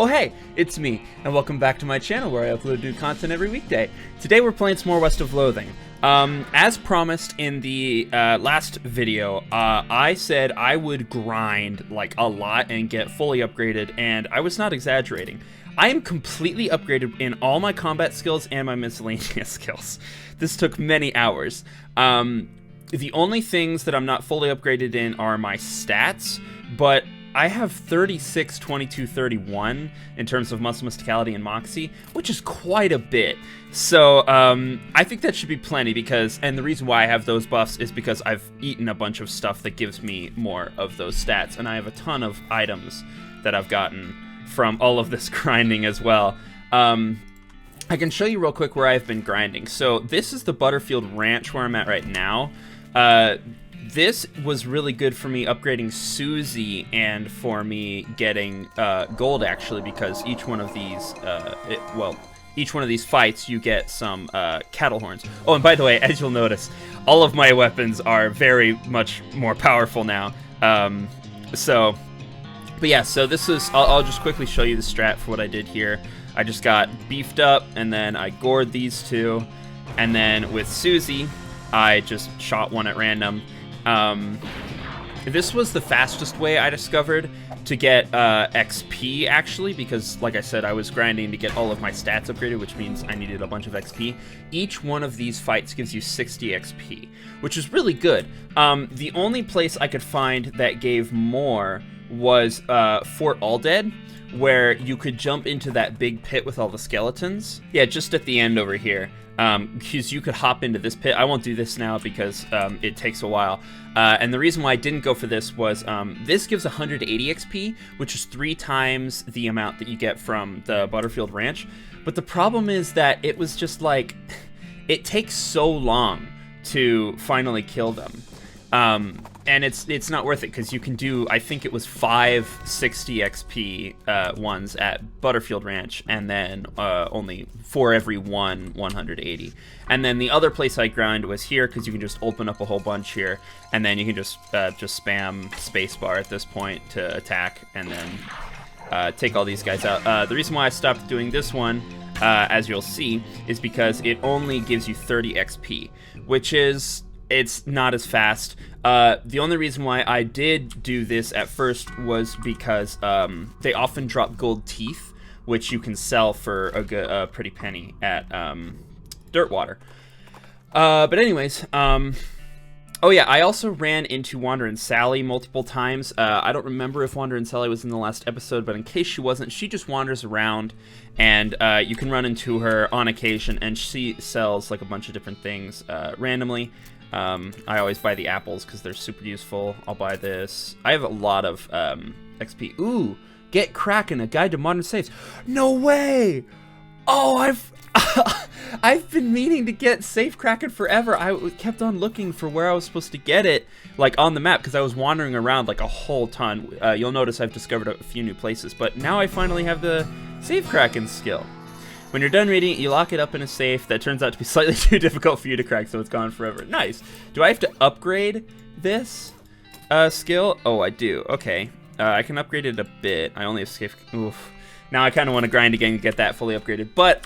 Oh hey, it's me, and welcome back to my channel where I upload new content every weekday. Today we're playing some more West of Loathing. As promised in the last video, I said I would grind like a lot and get fully upgraded, and I was not exaggerating. I am completely upgraded in all my combat skills and my miscellaneous skills. This took many hours. The only things that I'm not fully upgraded in are my stats, but I have 36, 22, 31 in terms of muscle mysticality and moxie, which is quite a bit. So I think that should be plenty because, and the reason why I have those buffs is because I've eaten a bunch of stuff that gives me more of those stats, and I have a ton of items that I've gotten from all of this grinding as well. I can show you real quick where I've been grinding. So this is the Butterfield Ranch where I'm at right now. This was really good for me upgrading Susie and for me getting gold, actually, because each one of these, each one of these fights you get some cattle horns. Oh, and by the way, as you'll notice, all of my weapons are very much more powerful now. But yeah, so this is, I'll just quickly show you the strat for what I did here. I just got beefed up, and then I gored these two, and then with Susie, I just shot one at random. This was the fastest way I discovered to get XP, actually, because, like I said, I was grinding to get all of my stats upgraded, which means I needed a bunch of XP. Each one of these fights gives you 60 XP, which is really good. The only place I could find that gave more was Fort Aldead, where you could jump into that big pit with all the skeletons. Yeah, just at the end over here. Because you could hop into this pit. I won't do this now because it takes a while. And the reason why I didn't go for this was this gives 180 XP, which is 3 times the amount that you get from the Butterfield Ranch. But the problem is that it was just like, it takes so long to finally kill them. And it's not worth it because you can do, I think it was 5 60 XP ones at Butterfield Ranch, and then only for every 180. And then the other place I grind was here because you can just open up a whole bunch here, and then you can just spam spacebar at this point to attack, and then take all these guys out. The reason why I stopped doing this one, as you'll see, is because it only gives you 30 XP, which is, it's not as fast. The only reason why I did do this at first was because they often drop gold teeth, which you can sell for a pretty penny at Dirtwater. But anyways, oh yeah, I also ran into Wanderin' Sally multiple times. I don't remember if Wanderin' Sally was in the last episode, but in case she wasn't, she just wanders around, and you can run into her on occasion, and she sells like a bunch of different things randomly. I always buy the apples because they're super useful. I'll buy this. I have a lot of XP. Ooh, get Kraken, a guide to modern safes. No way! Oh, I've been meaning to get Safe Kraken forever. I kept on looking for where I was supposed to get it, like on the map, because I was wandering around like a whole ton. You'll notice I've discovered a few new places, but now I finally have the Safe Kraken skill. When you're done reading it, you lock it up in a safe that turns out to be slightly too difficult for you to crack, so it's gone forever. Nice. Do I have to upgrade this skill? Oh, I do. Okay. I can upgrade it a bit. I only have safe. Oof. Now I kind of want to grind again to get that fully upgraded. But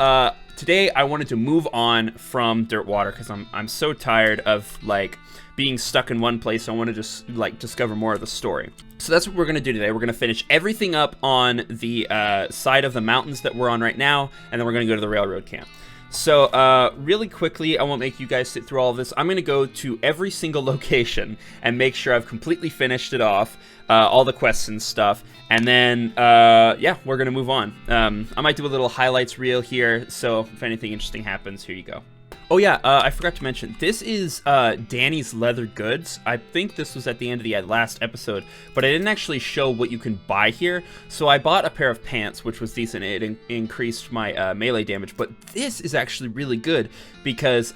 today I wanted to move on from Dirtwater because I'm so tired of like being stuck in one place. I want to just like discover more of the story. So that's what we're going to do today. We're going to finish everything up on the side of the mountains that we're on right now, and then we're going to go to the railroad camp. So really quickly, I won't make you guys sit through all of this. I'm going to go to every single location and make sure I've completely finished it off, all the quests and stuff, and then, yeah, we're going to move on. I might do a little highlights reel here, so if anything interesting happens, here you go. Oh yeah, I forgot to mention, this is Danny's Leather Goods. I think this was at the end of the last episode, but I didn't actually show what you can buy here. So I bought a pair of pants, which was decent. It increased my melee damage, but this is actually really good because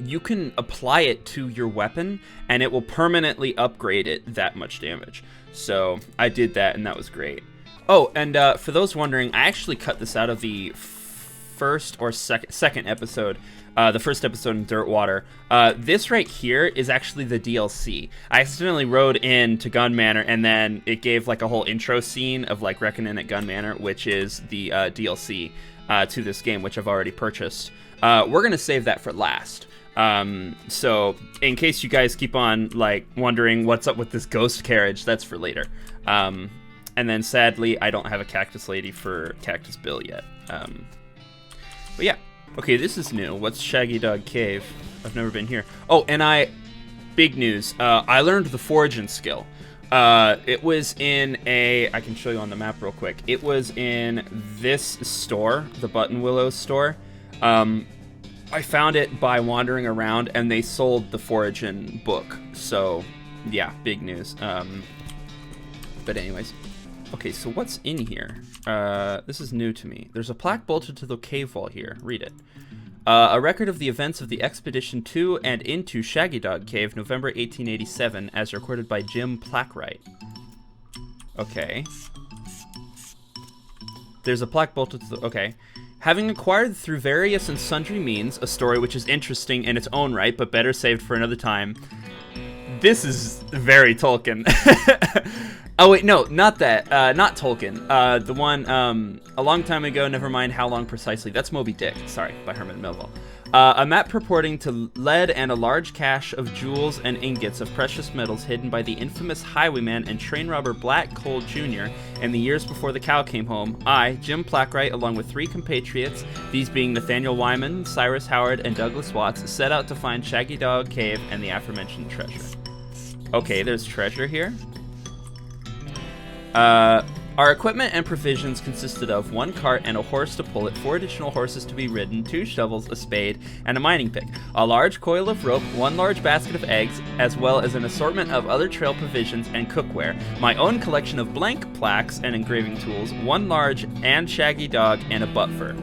you can apply it to your weapon, and it will permanently upgrade it that much damage. So I did that, and that was great. Oh, and for those wondering, I actually cut this out of the first or second episode, the first episode in Dirtwater. This right here is actually the DLC. I accidentally rode in to Gun Manor, and then it gave like a whole intro scene of like Reckoning at Gun Manor, which is the DLC to this game, which I've already purchased. We're gonna save that for last. So in case you guys keep on like wondering what's up with this ghost carriage, that's for later. And then sadly, I don't have a Cactus Lady for Cactus Bill yet. But yeah. Okay, this is new. What's Shaggy Dog Cave? I've never been here. Oh, and big news. I learned the foraging skill. It was in I can show you on the map real quick. It was in this store, the Button Willow store. I found it by wandering around, and they sold the foraging book. So, yeah, big news. But anyways. Okay, so what's in here? This is new to me. There's a plaque bolted to the cave wall here. Read it. A record of the events of the expedition to and into Shaggy Dog Cave, November 1887, as recorded by Jim Plackwright. Okay. There's a plaque bolted to the... Okay. Having acquired through various and sundry means a story which is interesting in its own right, but better saved for another time. This is very Tolkien. Oh, wait, no, not that. Not Tolkien. The one, a long time ago, never mind how long precisely. That's Moby Dick, sorry, by Herman Melville. A map purporting to lead and a large cache of jewels and ingots of precious metals hidden by the infamous highwayman and train robber Black Cole Jr. in the years before the cow came home. I, Jim Plackwright, along with 3 compatriots, these being Nathaniel Wyman, Cyrus Howard, and Douglas Watts, set out to find Shaggy Dog Cave and the aforementioned treasure. Okay, there's treasure here. Our equipment and provisions consisted of 1 cart and a horse to pull it, 4 additional horses to be ridden, 2 shovels, a spade, and a mining pick, a large coil of rope, 1 large basket of eggs, as well as an assortment of other trail provisions and cookware, my own collection of blank plaques and engraving tools, 1 large and shaggy dog, and a butt fur.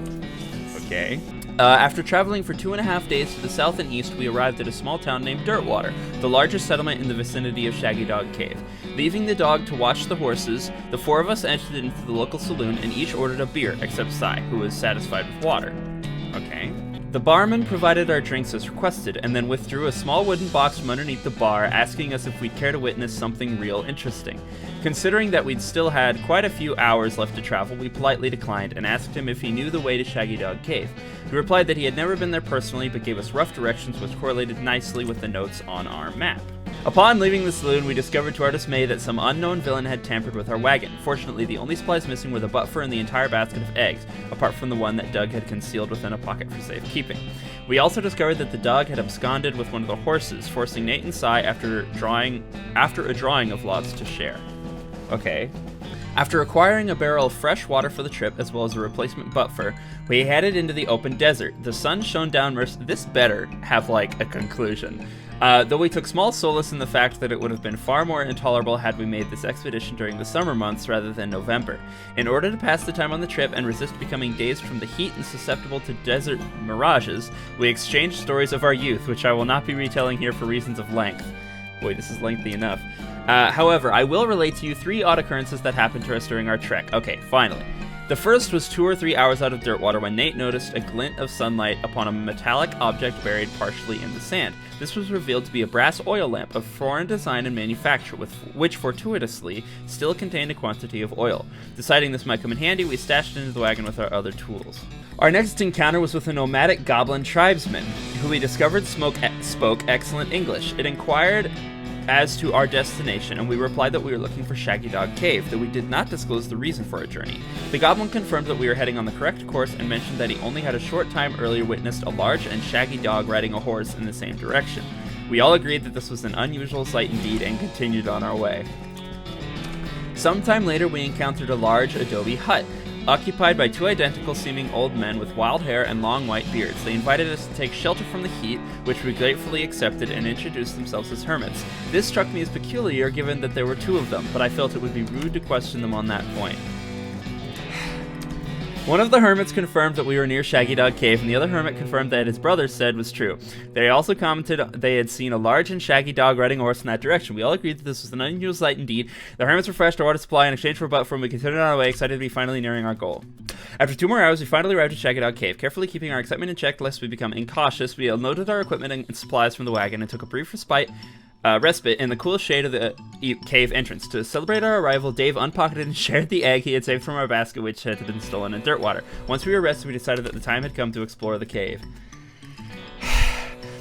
Okay. After traveling for 2.5 days to the south and east, we arrived at a small town named Dirtwater, the largest settlement in the vicinity of Shaggy Dog Cave. Leaving the dog to watch the horses, the 4 of us entered into the local saloon and each ordered a beer, except Cy, who was satisfied with water. Okay. The barman provided our drinks as requested, and then withdrew a small wooden box from underneath the bar, asking us if we'd care to witness something real interesting. Considering that we'd still had quite a few hours left to travel, we politely declined and asked him if he knew the way to Shaggy Dog Cave. He replied that he had never been there personally, but gave us rough directions which correlated nicely with the notes on our map. Upon leaving the saloon, we discovered to our dismay that some unknown villain had tampered with our wagon. Fortunately, the only supplies missing were the butt fur and the entire basket of eggs, apart from the one that Doug had concealed within a pocket for safekeeping. We also discovered that the dog had absconded with one of the horses, forcing Nate and Cy after a drawing of lots to share. Okay. After acquiring a barrel of fresh water for the trip, as well as a replacement butt fur, we headed into the open desert. The sun shone down This better have, like, a conclusion. Though we took small solace in the fact that it would have been far more intolerable had we made this expedition during the summer months rather than November. In order to pass the time on the trip and resist becoming dazed from the heat and susceptible to desert mirages, we exchanged stories of our youth, which I will not be retelling here for reasons of length. Boy, this is lengthy enough. However, I will relate to you 3 odd occurrences that happened to us during our trek. Okay, finally. The first was 2 or 3 hours out of Dirtwater when Nate noticed a glint of sunlight upon a metallic object buried partially in the sand. This was revealed to be a brass oil lamp of foreign design and manufacture, which fortuitously still contained a quantity of oil. Deciding this might come in handy, we stashed it into the wagon with our other tools. Our next encounter was with a nomadic goblin tribesman, who we discovered spoke excellent English. It inquired as to our destination, and we replied that we were looking for Shaggy Dog Cave, though we did not disclose the reason for our journey. The goblin confirmed that we were heading on the correct course and mentioned that he only had a short time earlier witnessed a large and shaggy dog riding a horse in the same direction. We all agreed that this was an unusual sight indeed and continued on our way. Sometime later, we encountered a large adobe hut, occupied by 2 identical-seeming old men with wild hair and long white beards. They invited us to take shelter from the heat, which we gratefully accepted, and introduced themselves as hermits. This struck me as peculiar given that there were 2 of them, but I felt it would be rude to question them on that point. One of the hermits confirmed that we were near Shaggy Dog Cave, and the other hermit confirmed that his brother said was true. They also commented they had seen a large and shaggy dog riding a horse in that direction. We all agreed that this was an unusual sight indeed. The hermits refreshed our water supply in exchange for a butt fur, and we continued on our way, excited to be finally nearing our goal. After 2 more hours, we finally arrived to check it out cave. Carefully keeping our excitement in check lest we become incautious, we unloaded our equipment and supplies from the wagon and took a brief respite in the coolest shade of the cave entrance. To celebrate our arrival, Dave unpocketed and shared the egg he had saved from our basket, which had been stolen in Dirtwater. Once we were rested, we decided that the time had come to explore the cave.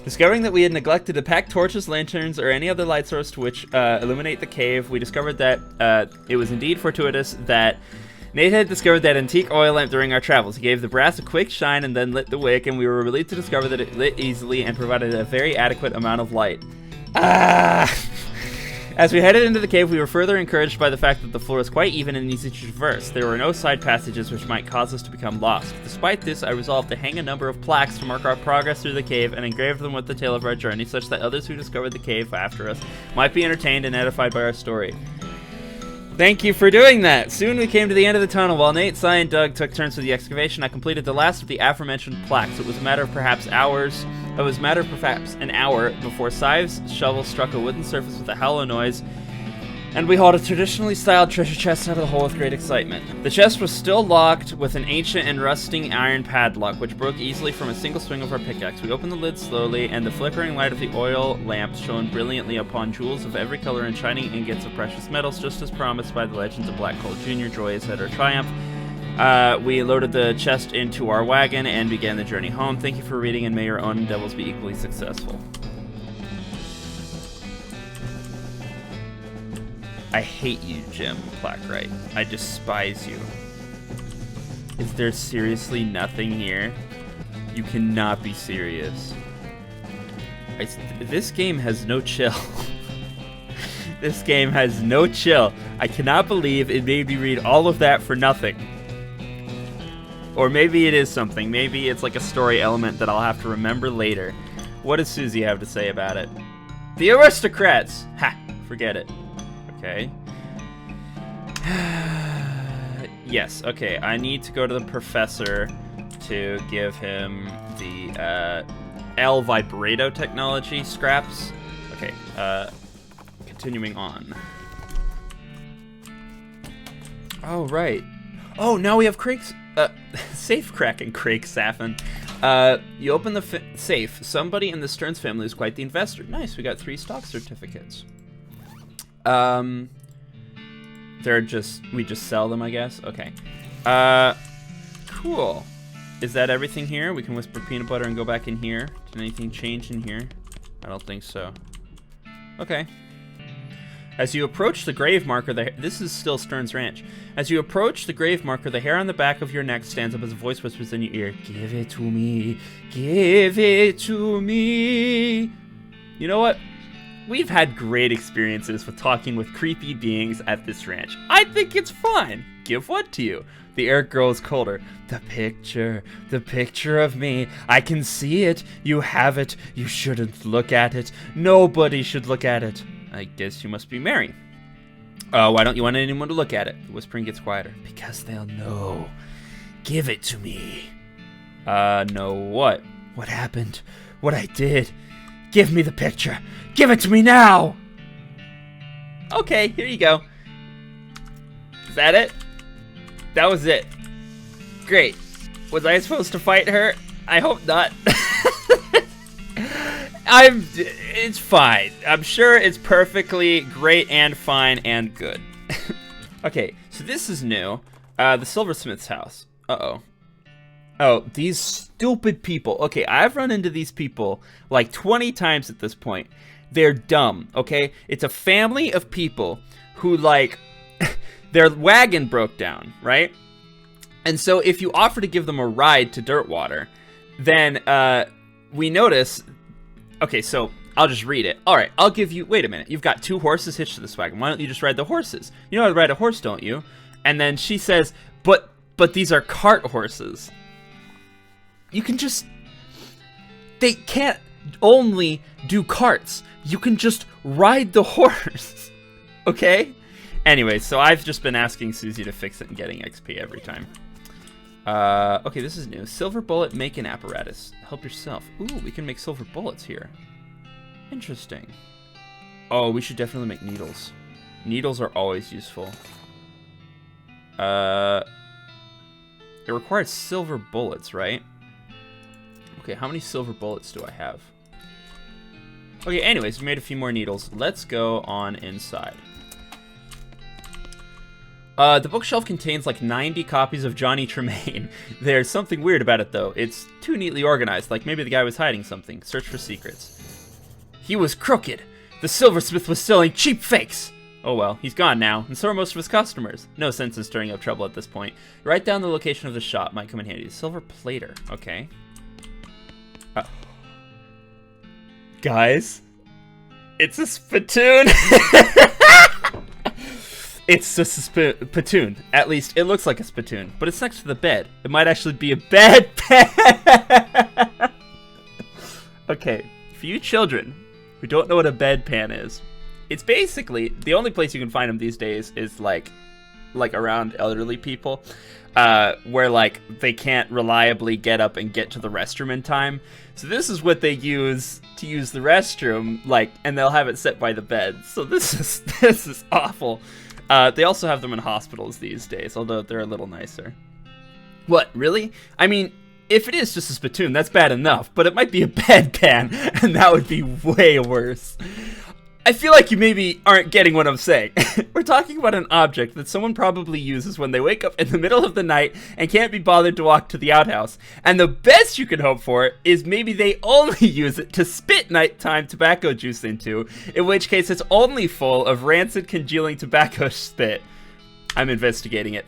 Discovering that we had neglected to pack torches, lanterns, or any other light source to which illuminate the cave, we discovered that it was indeed fortuitous that Nate had discovered that antique oil lamp during our travels. He gave the brass a quick shine and then lit the wick, and we were relieved to discover that it lit easily and provided a very adequate amount of light. As we headed into the cave, we were further encouraged by the fact that the floor is quite even and easy to traverse. There were no side passages which might cause us to become lost. Despite this, I resolved to hang a number of plaques to mark our progress through the cave and engrave them with the tale of our journey, such that others who discovered the cave after us might be entertained and edified by our story. Thank you for doing that. Soon we came to the end of the tunnel. While Nate, Cy, and Doug took turns with the excavation, I completed the last of the aforementioned plaques. It was a matter of perhaps an hour before Cy's shovel struck a wooden surface with a hollow noise, and we hauled a traditionally styled treasure chest out of the hole with great excitement. The chest was still locked with an ancient and rusting iron padlock, which broke easily from a single swing of our pickaxe. We opened the lid slowly, and the flickering light of the oil lamp shone brilliantly upon jewels of every color and shining ingots of precious metals, just as promised by the legends of Black Hole Jr., Joyous Head, or Triumph. We loaded the chest into our wagon and began the journey home. Thank you for reading, and may your own endeavors be equally successful. I hate you, Jim Plackwright. I despise you. Is there seriously nothing here? You cannot be serious. This game has no chill. This game has no chill. I cannot believe it made me read all of that for nothing. Or maybe it is something. Maybe it's like a story element that I'll have to remember later. What does Susie have to say about it? The aristocrats! Ha! Forget it. Okay. Yes, okay. I need to go to the professor to give him the L vibrato technology scraps. Okay, continuing on. Oh, right. Oh, now we have Craig's safe cracking Craig Saffin. You open the safe. Somebody in the Stearns family is quite the investor. Nice, we got 3 stock certificates. We just sell them, I guess. Okay. Cool. Is that everything here? We can whisper peanut butter and go back in here. Did anything change in here? I don't think so. Okay. As you approach the grave marker, this is still Stearns Ranch. As you approach the grave marker, the hair on the back of your neck stands up as a voice whispers in your ear, "Give it to me, give it to me." You know what? We've had great experiences with talking with creepy beings at this ranch. I think it's fun. Give what to you? The air grows colder. The picture of me. I can see it. You have it. You shouldn't look at it. Nobody should look at it. I guess you must be Mary. Why don't you want anyone to look at it? The whispering gets quieter. Because they'll know. Give it to me. Know what? What happened? What I did? Give me the picture. Give it to me now. Okay, here you go. Is that it? That was it. Great. Was I supposed to fight her? I hope not. It's fine. I'm sure it's perfectly great and fine and good. Okay, so this is new. The Silversmith's house. Uh-oh. Oh, these stupid people. Okay, I've run into these people like 20 times at this point. They're dumb, okay? It's a family of people who, like, their wagon broke down, right? And so if you offer to give them a ride to Dirtwater, then we notice... Okay, so I'll just read it. All right, I'll give you... Wait a minute. You've got 2 horses hitched to this wagon. Why don't you just ride the horses? You know how to ride a horse, don't you? And then she says, but these are cart horses. You can just... They can't only do carts. You can just ride the horse. Okay? Anyway, so I've just been asking Susie to fix it and getting XP every time. Okay, this is new. Silver bullet making apparatus. Help yourself. Ooh, we can make silver bullets here. Interesting. Oh, we should definitely make needles. Needles are always useful. It requires silver bullets, right? Okay, how many silver bullets do I have? Okay, anyways, we made a few more needles. Let's go on inside. The bookshelf contains like 90 copies of Johnny Tremaine. There's something weird about it, though. It's too neatly organized, like maybe the guy was hiding something. Search for secrets. He was crooked. The silversmith was selling cheap fakes. Oh well, he's gone now, and so are most of his customers. No sense in stirring up trouble at this point. Write down the location of the shop. Might come in handy. Silver plater. Okay. Guys, it's a spittoon. It's a spittoon. At least it looks like a spittoon, but it's next to the bed. It might actually be a bedpan. Okay, for you children who don't know what a bedpan is, it's basically the only place you can find them these days is like around elderly people, where like they can't reliably get up and get to the restroom in time. So this is what they use to use the restroom, like, and they'll have it set by the bed. So this is awful. They also have them in hospitals these days, although they're a little nicer. What, really? I mean, if it is just a spittoon, that's bad enough, but it might be a bedpan, and that would be way worse. I feel like you maybe aren't getting what I'm saying. We're talking about an object that someone probably uses when they wake up in the middle of the night and can't be bothered to walk to the outhouse. And the best you can hope for is maybe they only use it to spit nighttime tobacco juice into, in which case it's only full of rancid congealing tobacco spit. I'm investigating it.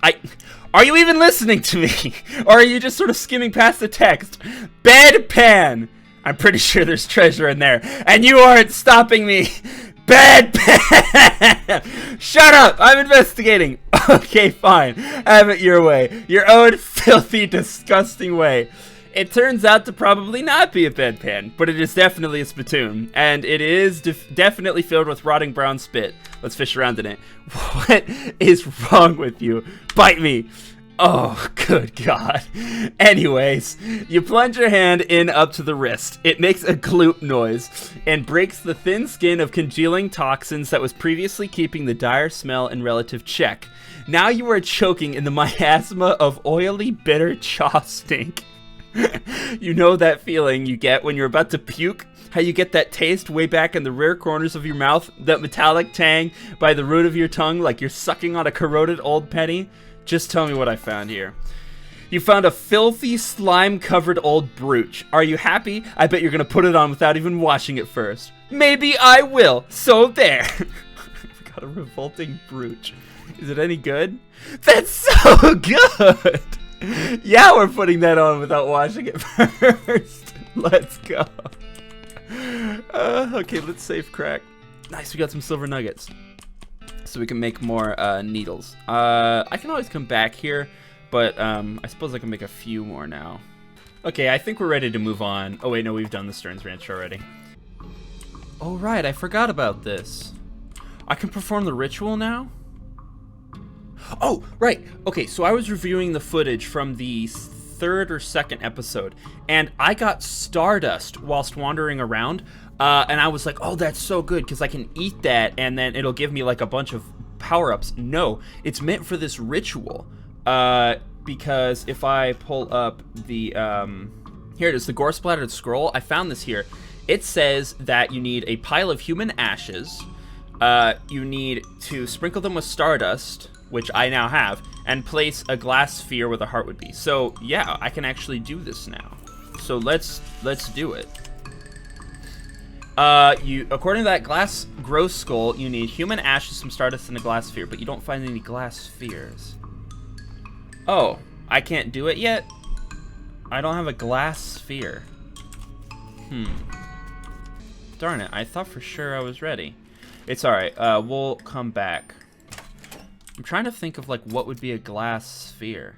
Are you even listening to me? Or are you just sort of skimming past the text? Bedpan! I'm pretty sure there's treasure in there, and you aren't stopping me. Bedpan! Shut up! I'm investigating. Okay, fine. Have it your way. Your own filthy, disgusting way. It turns out to probably not be a bedpan, but it is definitely a spittoon, and it is definitely filled with rotting brown spit. Let's fish around in it. What is wrong with you? Bite me. Oh, good God. Anyways, you plunge your hand in up to the wrist. It makes a gloop noise and breaks the thin skin of congealing toxins that was previously keeping the dire smell in relative check. Now you are choking in the miasma of oily, bitter chaw stink. You know that feeling you get when you're about to puke? How you get that taste way back in the rear corners of your mouth? That metallic tang by the root of your tongue like you're sucking on a corroded old penny? Just tell me what I found here. You found a filthy, slime-covered old brooch. Are you happy? I bet you're gonna put it on without even washing it first. Maybe I will. So there. I've got a revolting brooch. Is it any good? That's so good. Yeah, we're putting that on without washing it first. Let's go. Okay, let's save crack. Nice, we got some silver nuggets. So we can make more needles. I can always come back here, but I suppose I can make a few more now. Okay, I think we're ready to move on. Oh wait, no, we've done the Stearns Ranch already. Oh right, I forgot about this. I can perform the ritual now? Oh, right. Okay, so I was reviewing the footage from the third or second episode, and I got stardust whilst wandering around. And I was like, oh, that's so good, because I can eat that, and then it'll give me, like, a bunch of power-ups. No, it's meant for this ritual. Because if I pull up the, here it is, the Gore Splattered scroll. I found this here. It says that you need a pile of human ashes. You need to sprinkle them with stardust, which I now have, and place a glass sphere where the heart would be. So, yeah, I can actually do this now. So let's do it. According to that glass gross skull, you need human ashes, some stardust, and a glass sphere, but you don't find any glass spheres. Oh, I can't do it yet? I don't have a glass sphere. Darn it, I thought for sure I was ready. It's alright, we'll come back. I'm trying to think of, like, what would be a glass sphere.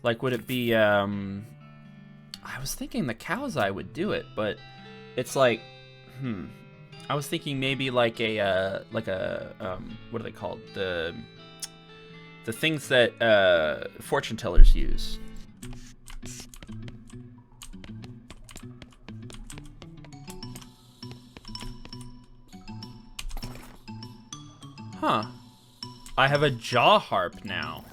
Like, would it be, I was thinking the cow's eye would do it, but it's like, I was thinking maybe like a what are they called? The things that fortune tellers use. Huh. I have a jaw harp now.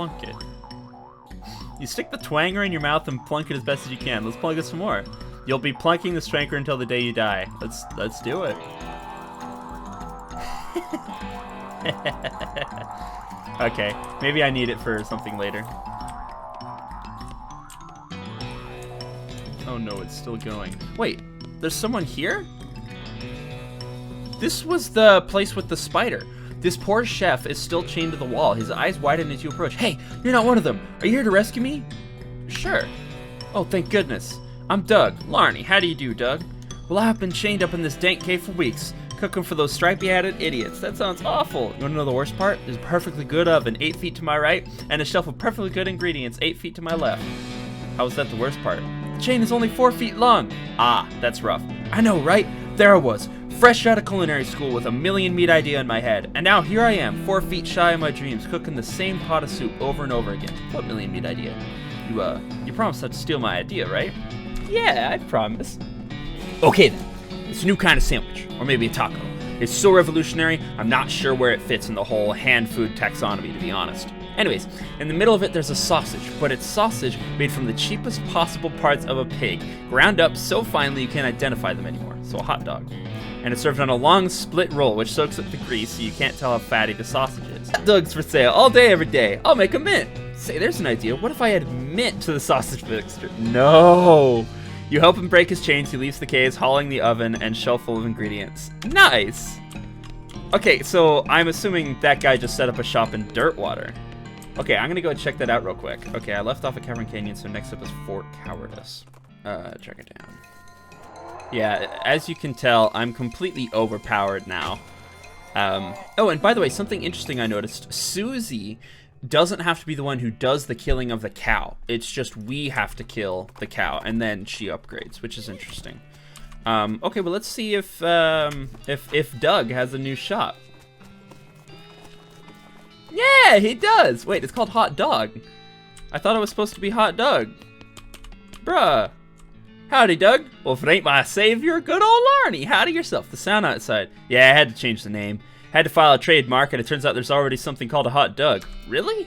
plunk it. You stick the twanger in your mouth and plunk it as best as you can. Let's plunk it some more. You'll be plunking the stranker until the day you die. Let's do it. Okay, maybe I need it for something later. Oh no, it's still going. Wait, there's someone here? This was the place with the spider. This poor chef is still chained to the wall. His eyes widen as you approach. Hey, you're not one of them. Are you here to rescue me? Sure. Oh, thank goodness. I'm Doug. Larney. How do you do, Doug? Well, I've been chained up in this dank cave for weeks, cooking for those stripy-hatted idiots. That sounds awful. You want to know the worst part? There's a perfectly good oven 8 feet to my right, and a shelf of perfectly good ingredients 8 feet to my left. How is that the worst part? The chain is only 4 feet long. Ah, that's rough. I know, right? There I was, fresh out of culinary school with a million meat idea in my head, and now here I am, 4 feet shy of my dreams, cooking the same pot of soup over and over again. What million meat idea? You promised not to steal my idea, right? Yeah, I promise. Okay then, it's a new kind of sandwich, or maybe a taco. It's so revolutionary, I'm not sure where it fits in the whole hand food taxonomy, to be honest. Anyways, in the middle of it there's a sausage, but it's sausage made from the cheapest possible parts of a pig, ground up so finely you can't identify them anymore, so a hot dog. And it's served on a long split roll, which soaks up the grease so you can't tell how fatty the sausage is. Hot dogs for sale, all day, every day. I'll make a mint. Say, there's an idea. What if I add mint to the sausage mixture? No! You help him break his chains, he leaves the caves, hauling the oven and shelf full of ingredients. Nice! Okay, so I'm assuming that guy just set up a shop in Dirtwater. Okay, I'm gonna go check that out real quick. Okay, I left off at Cavern Canyon, so next up is Fort Cowardice. Check it down. Yeah, as you can tell, I'm completely overpowered now. Oh, and by the way, something interesting I noticed. Susie doesn't have to be the one who does the killing of the cow. It's just we have to kill the cow, and then she upgrades, which is interesting. Okay, well, let's see if Doug has a new shop. Yeah, he does! Wait, it's called Hot Dog. I thought it was supposed to be Hot Doug. Bruh. Howdy, Doug. Well, if it ain't my savior, good old Larney. Howdy yourself. The sound outside. Yeah, I had to change the name. Had to file a trademark, and it turns out there's already something called a Hot Doug. Really?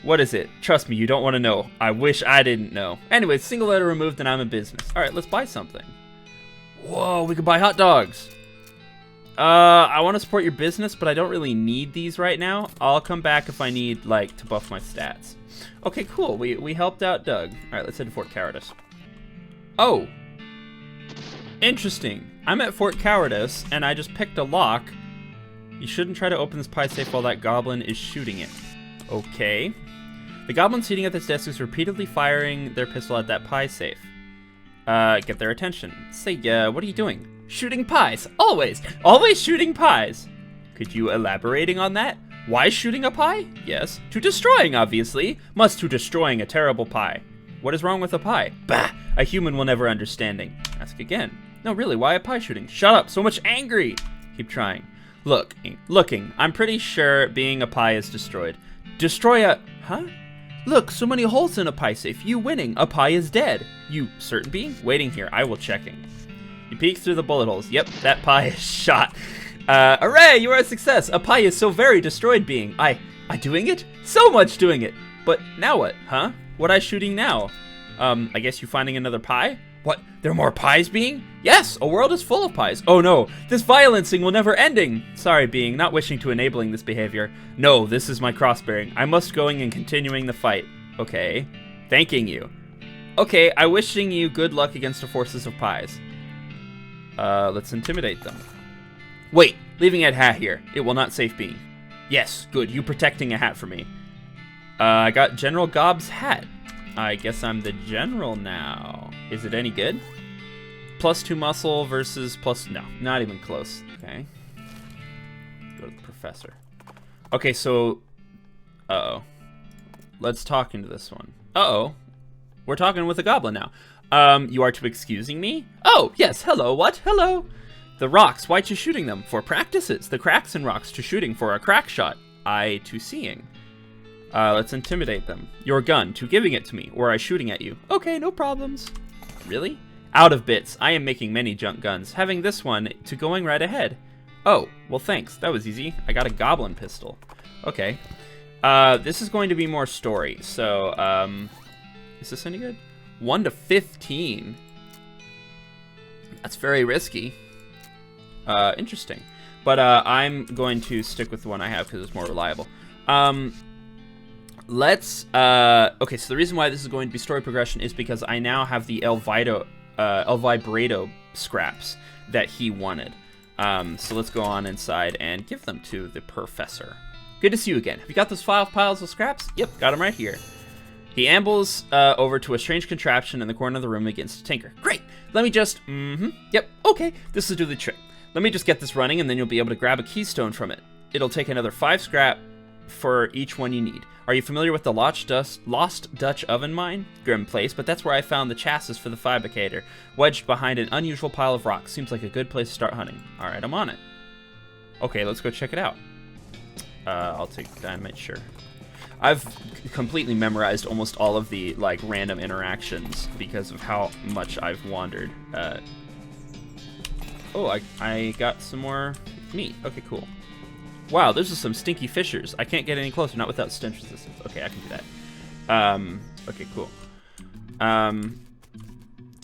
What is it? Trust me, you don't want to know. I wish I didn't know. Anyways, single letter removed and I'm in business. Alright, let's buy something. Whoa, we can buy hot dogs. I want to support your business, but I don't really need these right now. I'll come back if I need, like, to buff my stats. Okay, cool. We helped out Doug. Alright, let's head to Fort Cowardice. Oh. Interesting. I'm at Fort Cowardice, and I just picked a lock. You shouldn't try to open this pie safe while that goblin is shooting it. Okay. The goblin sitting at this desk is repeatedly firing their pistol at that pie safe. Get their attention. Say, what are you doing? Shooting pies. Always. Always shooting pies. Could you elaborating on that? Why shooting a pie? Yes. To destroying, obviously. Must to destroying a terrible pie. What is wrong with a pie? Bah! A human will never understanding. Ask again. No, really, why a pie shooting? Shut up, so much angry! Keep trying. Looking. I'm pretty sure being a pie is destroyed. Destroy a... Huh? Look, so many holes in a pie safe. You winning. A pie is dead. You certain being? Waiting here. I will checking. You peek through the bullet holes. Yep, that pie is shot. Hooray, you are a success. A pie is so very destroyed being. I doing it? So much doing it. But now what, huh? What I shooting now? I guess you finding another pie? What, there are more pies being? Yes, a world is full of pies. Oh no, this violencing will never ending. Sorry being, not wishing to enabling this behavior. No, this is my cross-bearing. I must going and continuing the fight. Okay, thanking you. Okay, I wishing you good luck against the forces of pies. Let's intimidate them. Wait, leaving a hat here. It will not safe being. Yes, good, you protecting a hat for me. I got General Gobb's hat. I guess I'm the general now. Is it any good? +2 muscle versus plus... No, not even close. Okay. Go to the professor. Okay, so... Uh-oh. Let's talk into this one. Uh-oh. We're talking with a goblin now. You are to excusing me? Oh, yes, hello, what? Hello. The rocks, why to shooting them? For practices. The cracks in rocks to shooting for a crack shot. I to seeing. Let's intimidate them. Your gun, to giving it to me, or I shooting at you. Okay, no problems. Really? Out of bits. I am making many junk guns. Having this one, to going right ahead. Oh, well thanks. That was easy. I got a goblin pistol. Okay. This is going to be more story. So, is this any good? 1 to 15. That's very risky. Interesting. But I'm going to stick with the one I have because it's more reliable. Let's... okay, so the reason why this is going to be story progression is because I now have the El Vibrato scraps that he wanted. So let's go on inside and give them to the professor. Good to see you again. Have you got those 5 piles of scraps? Yep, got them right here. He ambles over to a strange contraption in the corner of the room and begins to tinker. Great! Let me just... Yep, okay, this will do the trick. Let me just get this running, and then you'll be able to grab a keystone from it. It'll take another 5 scrap for each one you need. Are you familiar with the Lost Dutch oven mine? Grim place, but that's where I found the chassis for the fabricator, wedged behind an unusual pile of rocks. Seems like a good place to start hunting. Alright, I'm on it. Okay, let's go check it out. I'll take dynamite, sure. I've completely memorized almost all of the, like, random interactions because of how much I've wandered. Oh, I got some more meat. Okay, cool. Wow, those are some stinky fissures. I can't get any closer, not without stench resistance. Okay, I can do that. Okay, cool.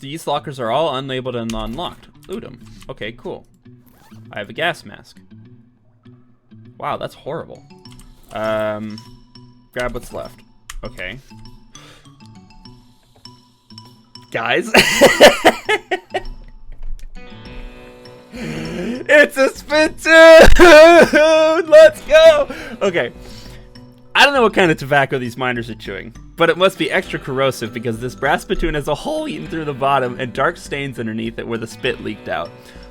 These lockers are all unlabeled and unlocked. Loot them. Okay, cool. I have a gas mask. Wow, that's horrible. Grab what's left. Okay. Guys. It's a spittoon! Let's go! Okay. I don't know what kind of tobacco these miners are chewing, but it must be extra corrosive because this brass spittoon has a hole eaten through the bottom and dark stains underneath it where the spit leaked out.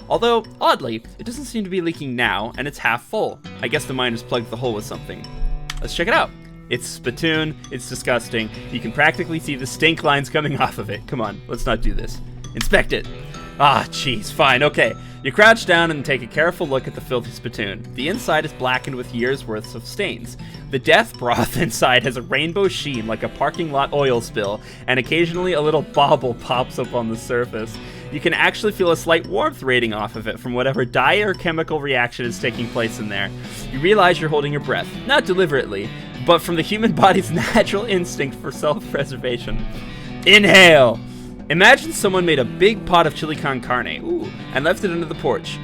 Although, oddly, it doesn't seem to be leaking now, and it's half full. I guess the miners plugged the hole with something. Let's check it out. It's spittoon, it's disgusting. You can practically see the stink lines coming off of it. Come on, let's not do this. Inspect it. Ah, jeez, fine, okay. You crouch down and take a careful look at the filthy spittoon. The inside is blackened with years' worth of stains. The death broth inside has a rainbow sheen like a parking lot oil spill, and occasionally a little bauble pops up on the surface. You can actually feel a slight warmth radiating off of it from whatever dye or chemical reaction is taking place in there. You realize you're holding your breath, not deliberately, but from the human body's natural instinct for self-preservation. Inhale! Imagine someone made a big pot of chili con carne, and left it under the porch.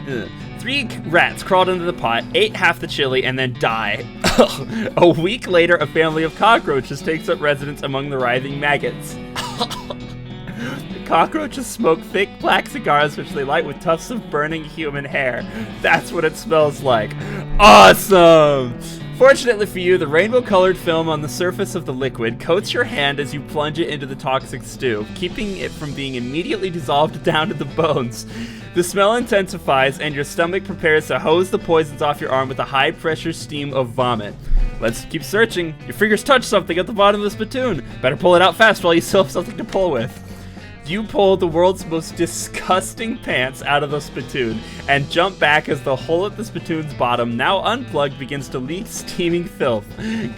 3 rats crawled into the pot, ate half the chili, and then die. A week later, a family of cockroaches takes up residence among the writhing maggots. The cockroaches smoke thick black cigars which they light with tufts of burning human hair. That's what it smells like. Awesome! Fortunately for you, the rainbow-colored film on the surface of the liquid coats your hand as you plunge it into the toxic stew, keeping it from being immediately dissolved down to the bones. The smell intensifies, and your stomach prepares to hose the poisons off your arm with a high-pressure steam of vomit. Let's keep searching. Your fingers touch something at the bottom of the spittoon. Better pull it out fast while you still have something to pull with. You pull the world's most disgusting pants out of the spittoon and jump back as the hole at the spittoon's bottom, now unplugged, begins to leak steaming filth.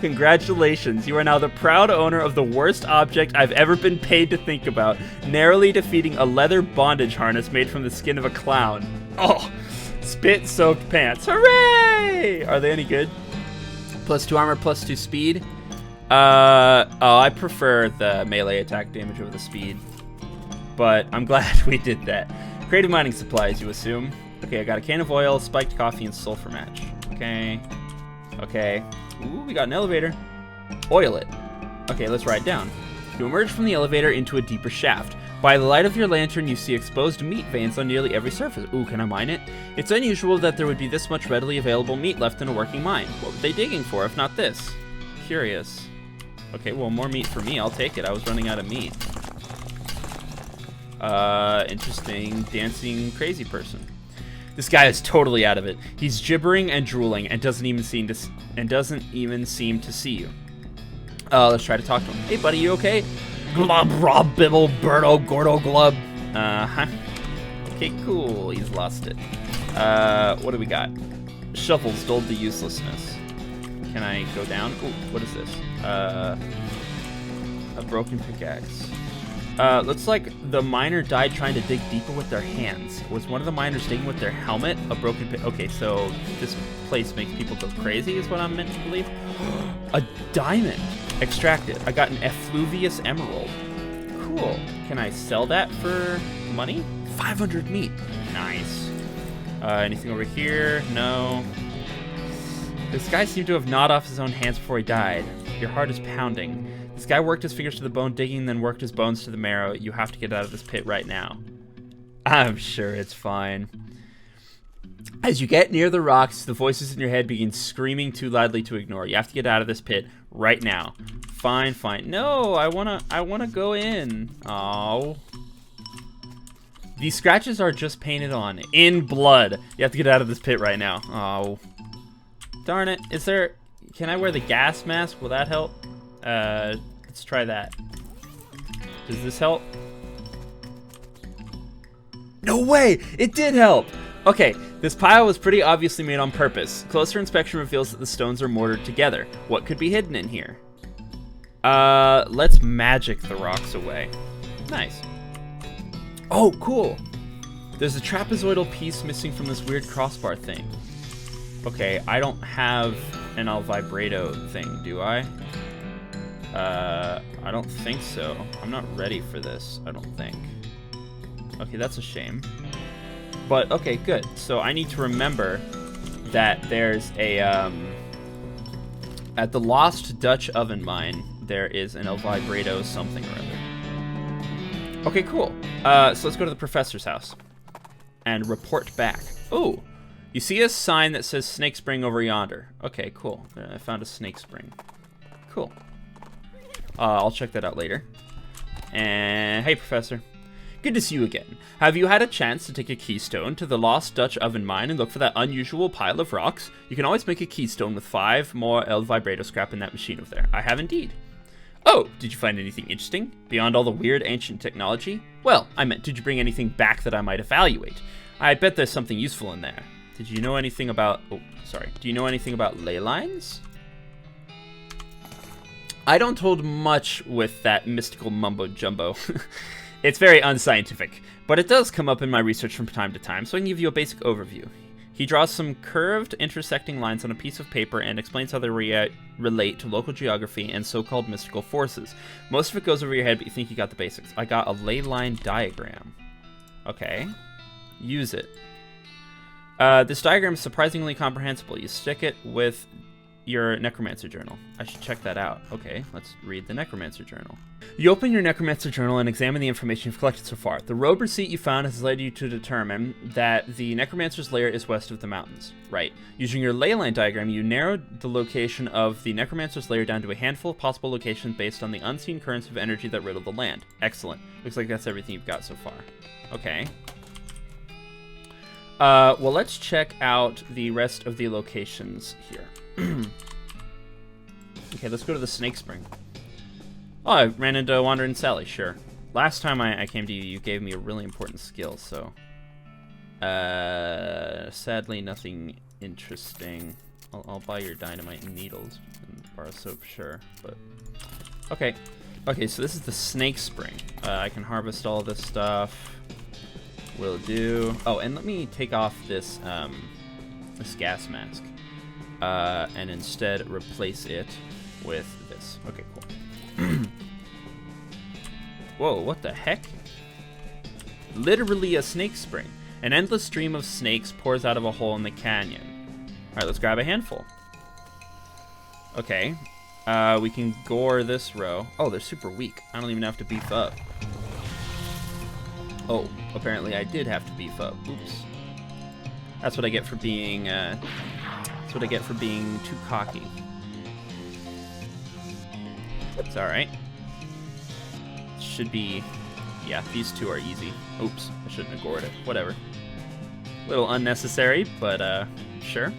Congratulations, you are now the proud owner of the worst object I've ever been paid to think about, narrowly defeating a leather bondage harness made from the skin of a clown. Oh, spit-soaked pants. Hooray! Are they any good? +2 armor, +2 speed. I prefer the melee attack damage over the speed. But I'm glad we did that. Creative mining supplies, you assume. Okay, I got a can of oil, spiked coffee, and sulfur match. Okay. Okay. Ooh, we got an elevator. Oil it. Okay, let's ride down. You emerge from the elevator into a deeper shaft. By the light of your lantern, you see exposed meat veins on nearly every surface. Ooh, can I mine it? It's unusual that there would be this much readily available meat left in a working mine. What were they digging for, if not this? Curious. Okay, well, more meat for me. I'll take it. I was running out of meat. Interesting dancing crazy person. This guy is totally out of it. He's gibbering and drooling and doesn't even seem to see you. Let's try to talk to him. Hey, buddy, you okay? Glub, rob, bibble, birdo, gordo, glub. Okay, cool. He's lost it. What do we got? Shovels dulled to uselessness. Can I go down? Ooh, what is this? A broken pickaxe. Looks like the miner died trying to dig deeper with their hands. Was one of the miners digging with their helmet? A broken pit. Okay, so this place makes people go crazy is what I'm meant to believe. A diamond extracted. I got an effluvious emerald. Cool. Can I sell that for money? 500 meat. Nice. Anything over here? No. This guy seemed to have gnawed off his own hands before he died. Your heart is pounding. This guy worked his fingers to the bone digging, then worked his bones to the marrow. You have to get out of this pit right now. I'm sure it's fine. As you get near the rocks, the voices in your head begin screaming too loudly to ignore. You have to get out of this pit right now. Fine, fine. No, I wanna go in. Oh. These scratches are just painted on in blood. You have to get out of this pit right now. Oh. Darn it. Is there... Can I wear the gas mask? Will that help? Let's try that. Does this help? No way! It did help! Okay, this pile was pretty obviously made on purpose. Closer inspection reveals that the stones are mortared together. What could be hidden in here? Let's magic the rocks away. Nice. Oh, cool! There's a trapezoidal piece missing from this weird crossbar thing. Okay, I don't have an El Vibrato thing, do I? I don't think so. I'm not ready for this, I don't think. Okay, that's a shame. But, okay, good. So I need to remember that there's a, at the Lost Dutch Oven Mine, there is an El Vibrato something or other. Okay, cool. So let's go to the professor's house and report back. Oh, you see a sign that says Snake Spring over yonder. Okay, cool. I found a Snake Spring. Cool. I'll check that out later. And hey, Professor. Good to see you again. Have you had a chance to take a keystone to the Lost Dutch Oven Mine and look for that unusual pile of rocks? You can always make a keystone with 5 more El Vibrato scrap in that machine over there. I have indeed. Oh, did you find anything interesting? Beyond all the weird ancient technology? Well, I meant, did you bring anything back that I might evaluate? I bet there's something useful in there. Did you know anything about... Oh, sorry. Do you know anything about ley lines? I don't hold much with that mystical mumbo-jumbo. It's very unscientific, but it does come up in my research from time to time, so I can give you a basic overview. He draws some curved, intersecting lines on a piece of paper and explains how they relate to local geography and so-called mystical forces. Most of it goes over your head, but you think you got the basics. I got a ley line diagram. Okay. Use it. This diagram is surprisingly comprehensible. You stick it with your Necromancer Journal. I should check that out. Okay, let's read the Necromancer Journal. You open your Necromancer Journal and examine the information you've collected so far. The robe receipt you found has led you to determine that the Necromancer's lair is west of the mountains. Right. Using your ley line diagram, you narrowed the location of the Necromancer's lair down to a handful of possible locations based on the unseen currents of energy that riddle the land. Excellent. Looks like that's everything you've got so far. Okay. Well, let's check out the rest of the locations here. Okay, let's go to the Snake Spring. Oh, I ran into Wandering Sally, sure. Last time I came to you, you gave me a really important skill, so... sadly, nothing interesting. I'll buy your dynamite and needles and bar of soap, sure, but... Okay. Okay, so this is the Snake Spring. I can harvest all this stuff. Will do. Oh, and let me take off this, this gas mask. And instead replace it with this. Okay, cool. Whoa, what the heck? Literally a snake spring. An endless stream of snakes pours out of a hole in the canyon. Alright, let's grab a handful. Okay. We can gore this row. Oh, they're super weak. I don't even have to beef up. Oh, apparently I did have to beef up. Oops. That's what I get for being, that's what I get for being too cocky. It's alright. Should be... Yeah, these two are easy. Oops, I shouldn't have gored it. Whatever. A little unnecessary, but, sure.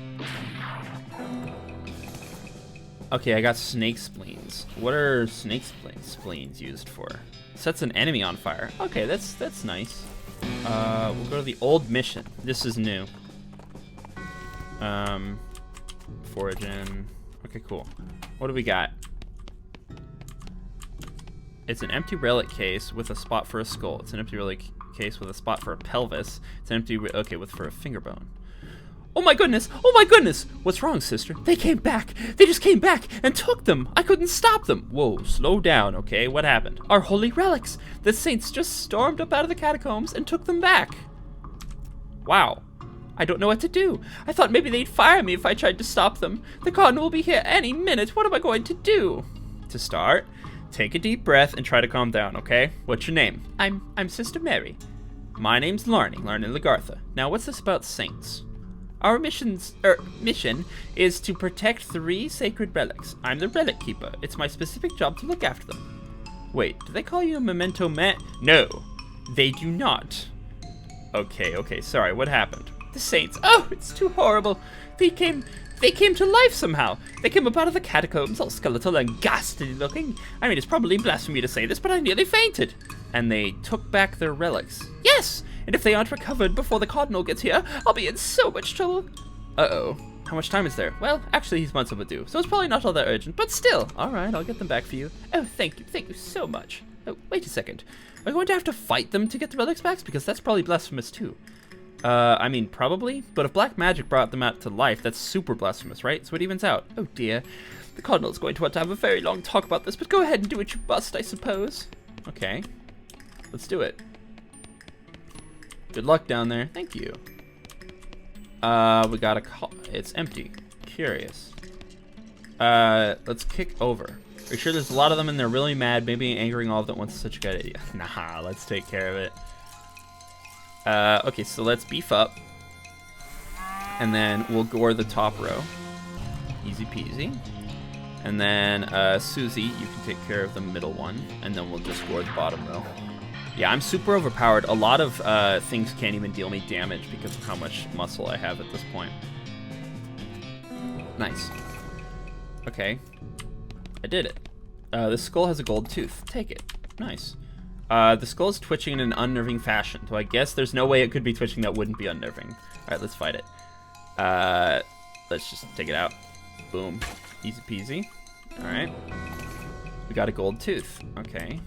Okay, I got snake spleens. What are snake spleens used for? Sets an enemy on fire. Okay, that's nice. We'll go to the old mission. This is new. Foraging. Okay, cool. What do we got? It's an empty relic case with a spot for a skull. It's an empty relic case with a spot for a pelvis. It's an empty, okay, for a finger bone. Oh my goodness! Oh my goodness! What's wrong, sister? They came back! They just came back and took them! I couldn't stop them! Whoa, slow down, okay? What happened? Our holy relics! The saints just stormed up out of the catacombs and took them back! Wow. I don't know what to do. I thought maybe they'd fire me if I tried to stop them. The cardinal will be here any minute. What am I going to do? To start, take a deep breath and try to calm down, okay? What's your name? I'm Sister Mary. My name's Larney Lagartha. Now, what's this about saints? Our mission is to protect 3 sacred relics. I'm the relic keeper. It's my specific job to look after them. Wait, do they call you a memento man? No, they do not. Okay, sorry, what happened? The saints, oh, it's too horrible. They came to life somehow. They came up out of the catacombs, all skeletal and ghastly looking. I mean, it's probably blasphemy to say this, but I nearly fainted. And they took back their relics. Yes! And if they aren't recovered before the cardinal gets here, I'll be in so much trouble. Uh-oh. How much time is there? Well, actually, he's months overdue, so it's probably not all that urgent, but still. All right, I'll get them back for you. Oh, thank you so much. Oh, wait a second. Are we going to have to fight them to get the relics back? Because that's probably blasphemous, too. I mean, probably, but if black magic brought them out to life, that's super blasphemous, right? So it evens out. Oh, dear. The cardinal's going to want to have a very long talk about this, but go ahead and do what you must, I suppose. Okay. Let's do it. Good luck down there. Thank you. We got a call. It's empty. Curious. Let's kick over. Are you sure there's a lot of them and they're really mad? Maybe angering all of them at once is such a good idea. Nah, let's take care of it. Okay, so let's beef up. And then we'll gore the top row. Easy peasy. And then, Susie, you can take care of the middle one. And then we'll just gore the bottom row. Yeah, I'm super overpowered. A lot of things can't even deal me damage because of how much muscle I have at this point. Nice. Okay. I did it. The skull has a gold tooth. Take it. Nice. The skull is twitching in an unnerving fashion, so I guess there's no way it could be twitching that wouldn't be unnerving. Alright, let's fight it. Let's just take it out. Boom. Easy peasy. Alright. We got a gold tooth. Okay.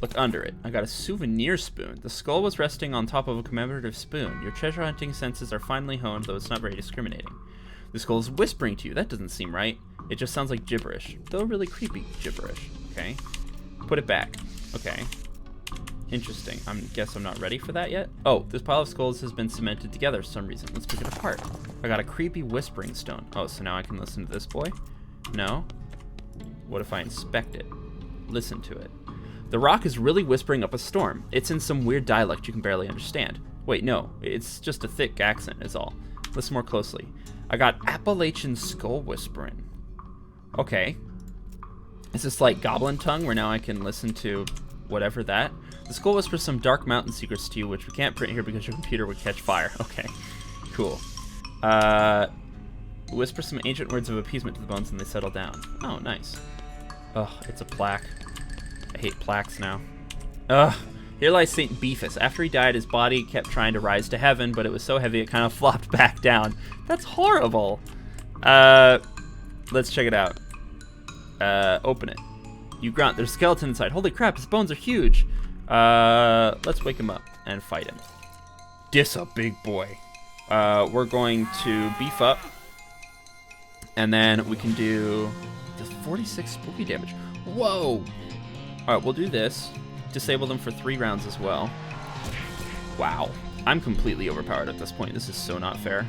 Look under it. I got a souvenir spoon. The skull was resting on top of a commemorative spoon. Your treasure hunting senses are finely honed, though it's not very discriminating. The skull is whispering to you. That doesn't seem right. It just sounds like gibberish, though really creepy gibberish. Okay. Put it back. Okay. Interesting. I guess I'm not ready for that yet. Oh, this pile of skulls has been cemented together for some reason. Let's pick it apart. I got a creepy whispering stone. Oh, so now I can listen to this boy? No? What if I inspect it? Listen to it. The rock is really whispering up a storm. It's in some weird dialect you can barely understand. Wait, no. It's just a thick accent is all. Listen more closely. I got Appalachian skull whispering. Okay. Is this like goblin tongue where now I can listen to whatever that? The skull whispers some dark mountain secrets to you, which we can't print here because your computer would catch fire. Okay, cool. Whisper some ancient words of appeasement to the bones and they settle down. Oh, nice. Ugh, it's a plaque. I hate plaques now. Ugh. Here lies St. Beefus. After he died, his body kept trying to rise to heaven, but it was so heavy it kind of flopped back down. That's horrible. Let's check it out. Open it. You grunt. There's a skeleton inside. Holy crap, his bones are huge. Let's wake him up and fight him. Dis a big boy. We're going to beef up. And then we can do 46 spooky damage. Whoa! Alright, we'll do this. Disable them for 3 rounds as well. Wow. I'm completely overpowered at this point. This is so not fair.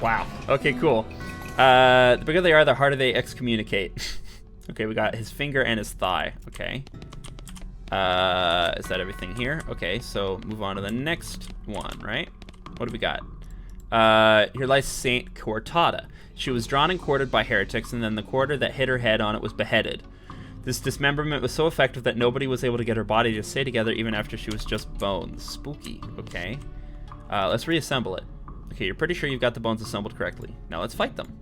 Wow. Okay, cool. The bigger they are, the harder they excommunicate. Okay, we got his finger and his thigh. Okay. Is that everything here? Okay, so move on to the next one, right? What do we got? Here lies Saint Cortada. She was drawn and quartered by heretics, and then the quarter that hit her head on it was beheaded. This dismemberment was so effective that nobody was able to get her body to stay together even after she was just bones. Spooky. Okay. Let's reassemble it. Okay, you're pretty sure you've got the bones assembled correctly. Now let's fight them.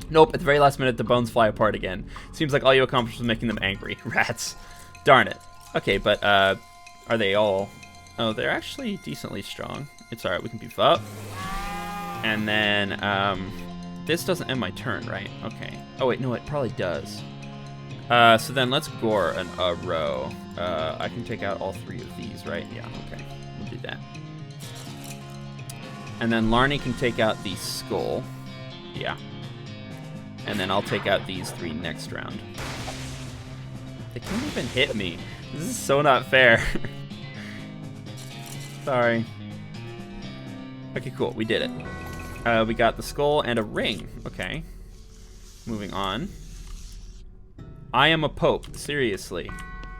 Nope, at the very last minute, the bones fly apart again. Seems like all you accomplished was making them angry. Rats. Darn it. Okay, but, are they all... Oh, they're actually decently strong. It's alright, we can beef up. And then, this doesn't end my turn, right? Okay. Oh, wait, no, it probably does. So then let's Gore a row. I can take out all 3 of these, right? Yeah, okay. We'll do that. And then Larney can take out the skull. Yeah. And then I'll take out these 3 next round. They can't even hit me. This is so not fair. Sorry. Okay, cool. We did it. We got the skull and a ring. Okay. Moving on. I am a pope. Seriously.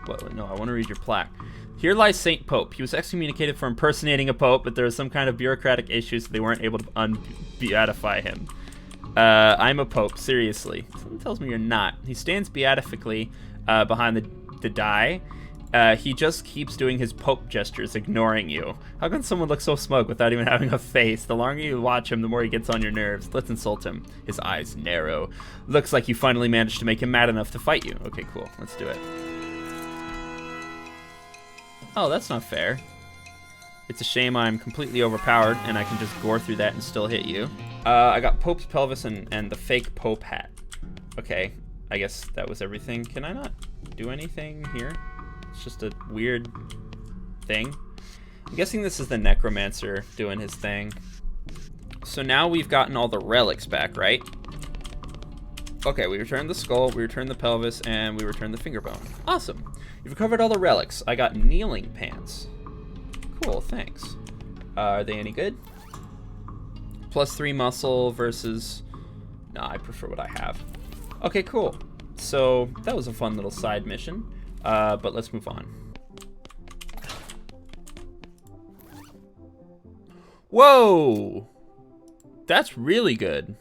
What? No, I want to read your plaque. Here lies Saint Pope. He was excommunicated for impersonating a pope, but there was some kind of bureaucratic issue, so they weren't able to unbeatify him. I'm a pope. Seriously. Someone tells me you're not. He stands beatifically behind the die. He just keeps doing his pope gestures, ignoring you. How can someone look so smug without even having a face? The longer you watch him, the more he gets on your nerves. Let's insult him. His eyes narrow. Looks like you finally managed to make him mad enough to fight you. Okay, cool. Let's do it. Oh, that's not fair. It's a shame I'm completely overpowered, and I can just gore through that and still hit you. I got Pope's pelvis and the fake Pope hat. Okay, I guess that was everything. Can I not do anything here? It's just a weird thing. I'm guessing this is the Necromancer doing his thing. So now we've gotten all the relics back, right? Okay, we returned the skull, we returned the pelvis, and we returned the finger bone. Awesome. You've recovered all the relics. I got kneeling pants. Cool, thanks. Are they any good? +3 muscle versus... Nah, I prefer what I have. Okay, cool. So that was a fun little side mission. But let's move on. Whoa! That's really good.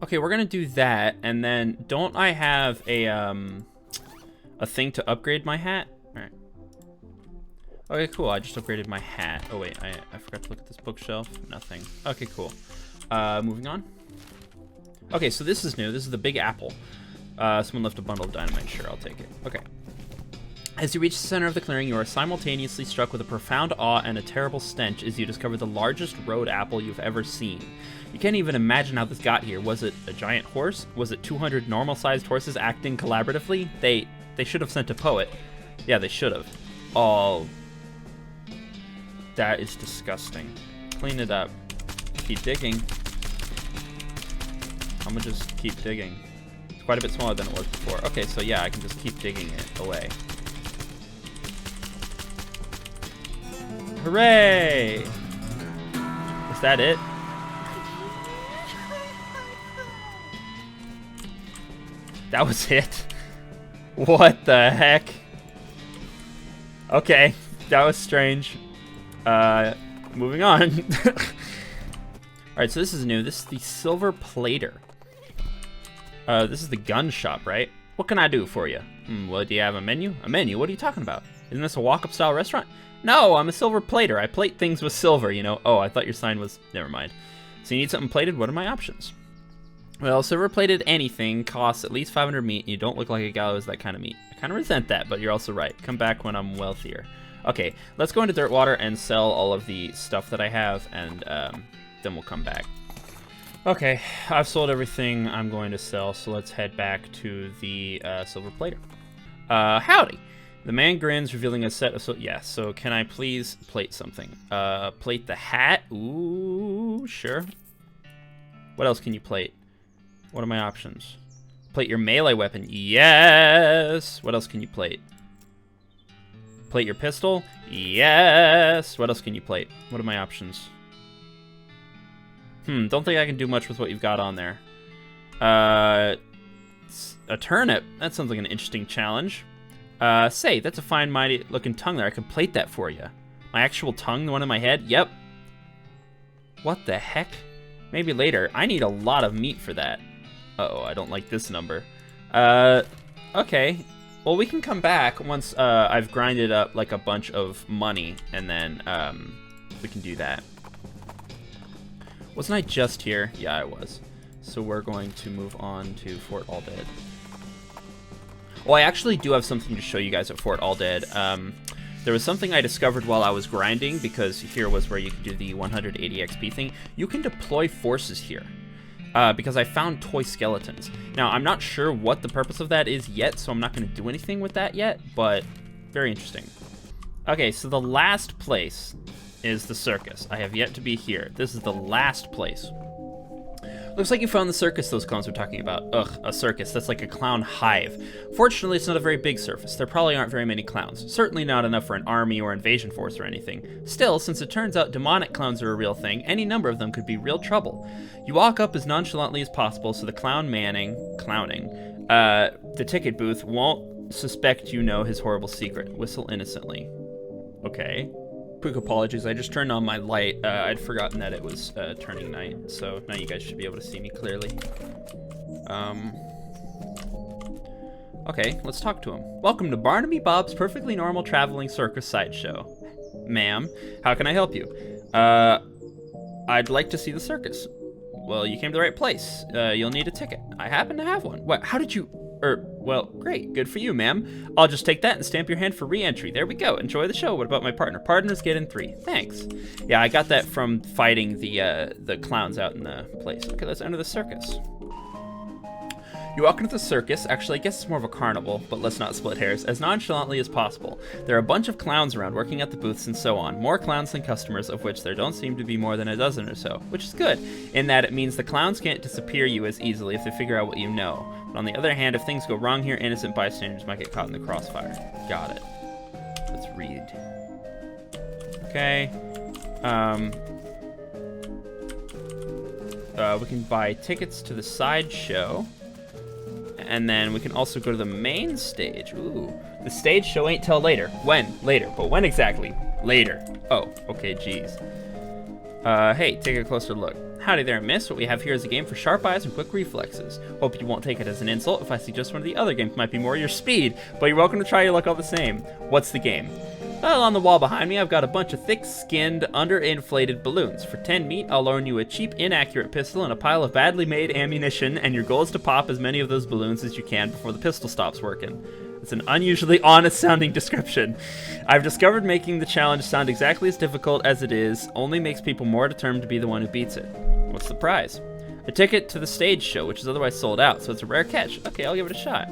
Okay, we're gonna do that, and then don't I have a thing to upgrade my hat? All right. Okay, cool. I just upgraded my hat. Oh wait, I forgot to look at this bookshelf. Nothing. Okay, cool. Moving on. Okay, so this is new. This is the Big Apple. Someone left a bundle of dynamite. Sure, I'll take it. Okay. As you reach the center of the clearing, you are simultaneously struck with a profound awe and a terrible stench as you discover the largest road apple you've ever seen. You can't even imagine how this got here. Was it a giant horse? Was it 200 normal-sized horses acting collaboratively? They should have sent a poet. Yeah, they should have. Oh, that is disgusting. Clean it up. Keep digging. I'm gonna just keep digging. It's quite a bit smaller than it was before. Okay, so yeah, I can just keep digging it away. Hooray! Is that it? That was it? What the heck? Okay, that was strange. Moving on. Alright, so this is new. This is the Silver Plater. This is the gun shop, right? What can I do for you? Well, do you have a menu? A menu? What are you talking about? Isn't this a walk-up style restaurant? No, I'm a silver plater. I plate things with silver, you know. Oh, I thought your sign was... Never mind. So you need something plated? What are my options? Well, silver-plated anything costs at least 500 meat, and you don't look like a guy who has that kind of meat. I kind of resent that, but you're also right. Come back when I'm wealthier. Okay, let's go into Dirtwater and sell all of the stuff that I have, and then we'll come back. Okay, I've sold everything I'm going to sell, so let's head back to the silver plater. Howdy. The man grins, revealing a set of... So can I please plate something? Plate the hat? Ooh, sure. What else can you plate? What are my options? Plate your melee weapon. Yes! What else can you plate? Plate your pistol. Yes! What else can you plate? What are my options? Don't think I can do much with what you've got on there. A turnip. That sounds like an interesting challenge. Say, that's a fine, mighty looking tongue there. I could plate that for you. My actual tongue, the one in my head? Yep. What the heck? Maybe later. I need a lot of meat for that. Uh-oh, I don't like this number. Okay. Well, we can come back once I've grinded up like a bunch of money, and then we can do that. Wasn't I just here? Yeah, I was. So we're going to move on to Fort All Dead. Well, I actually do have something to show you guys at Fort All Dead. There was something I discovered while I was grinding, because here was where you could do the 180 XP thing. You can deploy forces here. because I found toy skeletons. Now, I'm not sure what the purpose of that is yet, so I'm not going to do anything with that yet, but very interesting. Okay, so the last place is the circus. I have yet to be here. This is the last place. Looks like you found the circus those clowns were talking about. Ugh, a circus. That's like a clown hive. Fortunately, it's not a very big surface. There probably aren't very many clowns. Certainly not enough for an army or invasion force or anything. Still, since it turns out demonic clowns are a real thing, any number of them could be real trouble. You walk up as nonchalantly as possible so the clowning, the ticket booth won't suspect you know his horrible secret. Whistle innocently. Okay. Quick apologies, I just turned on my light. I'd forgotten that it was turning night, so now you guys should be able to see me clearly. Okay, let's talk to him. Welcome to Barnaby Bob's Perfectly Normal Traveling Circus Sideshow. Ma'am, how can I help you? I'd like to see the circus. Well, you came to the right place. You'll need a ticket. I happen to have one. What? How did you... well, great. Good for you, ma'am. I'll just take that and stamp your hand for re-entry. There we go. Enjoy the show. What about my partner? Partners get in 3. Thanks. Yeah, I got that from fighting the clowns out in the place. Okay, let's enter the circus. You walk into the circus. Actually, I guess it's more of a carnival, but let's not split hairs. As nonchalantly as possible. There are a bunch of clowns around working at the booths and so on. More clowns than customers, of which there don't seem to be more than a dozen or so. Which is good, in that it means the clowns can't disappear you as easily if they figure out what you know. But on the other hand, if things go wrong here, innocent bystanders might get caught in the crossfire. Got it. Let's read. Okay. We can buy tickets to the sideshow. And then we can also go to the main stage. Ooh. The stage show ain't till later. When? Later. But when exactly? Later. Oh, okay, geez. Hey, take a closer look. Howdy there, miss. What we have here is a game for sharp eyes and quick reflexes. Hope you won't take it as an insult if I suggest one of the other games might be more your speed, but you're welcome to try your luck all the same. What's the game? Well, on the wall behind me, I've got a bunch of thick-skinned, underinflated balloons. For 10 meat, I'll loan you a cheap, inaccurate pistol and a pile of badly made ammunition, and your goal is to pop as many of those balloons as you can before the pistol stops working. It's an unusually honest-sounding description. I've discovered making the challenge sound exactly as difficult as it is only makes people more determined to be the one who beats it. What's the prize? A ticket to the stage show, which is otherwise sold out, so it's a rare catch. Okay, I'll give it a shot.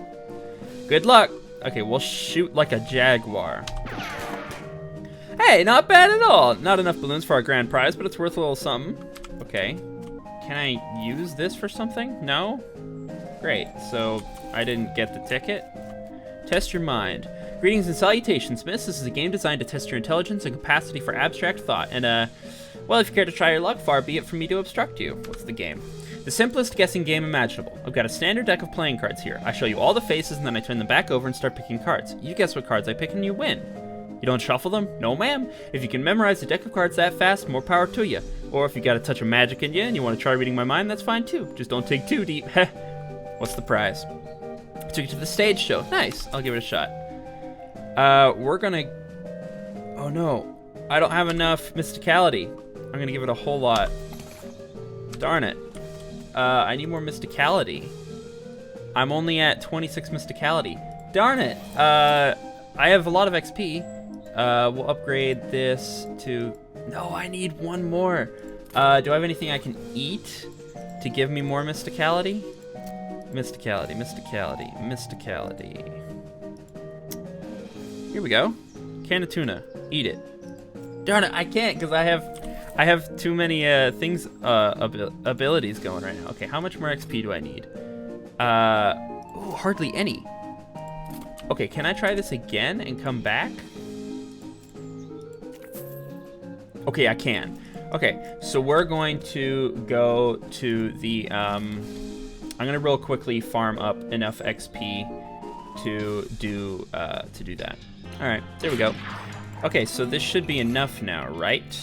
Good luck. Okay, we'll shoot like a jaguar. Hey, not bad at all. Not enough balloons for our grand prize, but it's worth a little something. Okay. Can I use this for something? No? Great, so I didn't get the ticket. Test your mind. Greetings and salutations, miss. This is a game designed to test your intelligence and capacity for abstract thought. And, well, if you care to try your luck, far be it from me to obstruct you. What's the game? The simplest guessing game imaginable. I've got a standard deck of playing cards here. I show you all the faces, and then I turn them back over and start picking cards. You guess what cards I pick, and you win. You don't shuffle them? No, ma'am. If you can memorize a deck of cards that fast, more power to you. Or if you got a touch of magic in you and you want to try reading my mind, that's fine too. Just don't dig too deep. Heh. What's the prize? I took you to the stage show. Nice. I'll give it a shot. We're gonna... Oh no. I don't have enough mysticality. I'm gonna give it a whole lot. Darn it. I need more mysticality. I'm only at 26 mysticality. Darn it. I have a lot of XP. We'll upgrade this to... No, I need one more. Do I have anything I can eat to give me more mysticality? Mysticality, mysticality, mysticality. Here we go. Can of tuna. Eat it. Darn it, I can't because I have too many abilities going right now. Okay, how much more XP do I need? Ooh, hardly any. Okay, can I try this again and come back? Okay, I can. Okay, so we're going to go to the, I'm gonna real quickly farm up enough XP to do that. All right, there we go. Okay, so this should be enough now, right?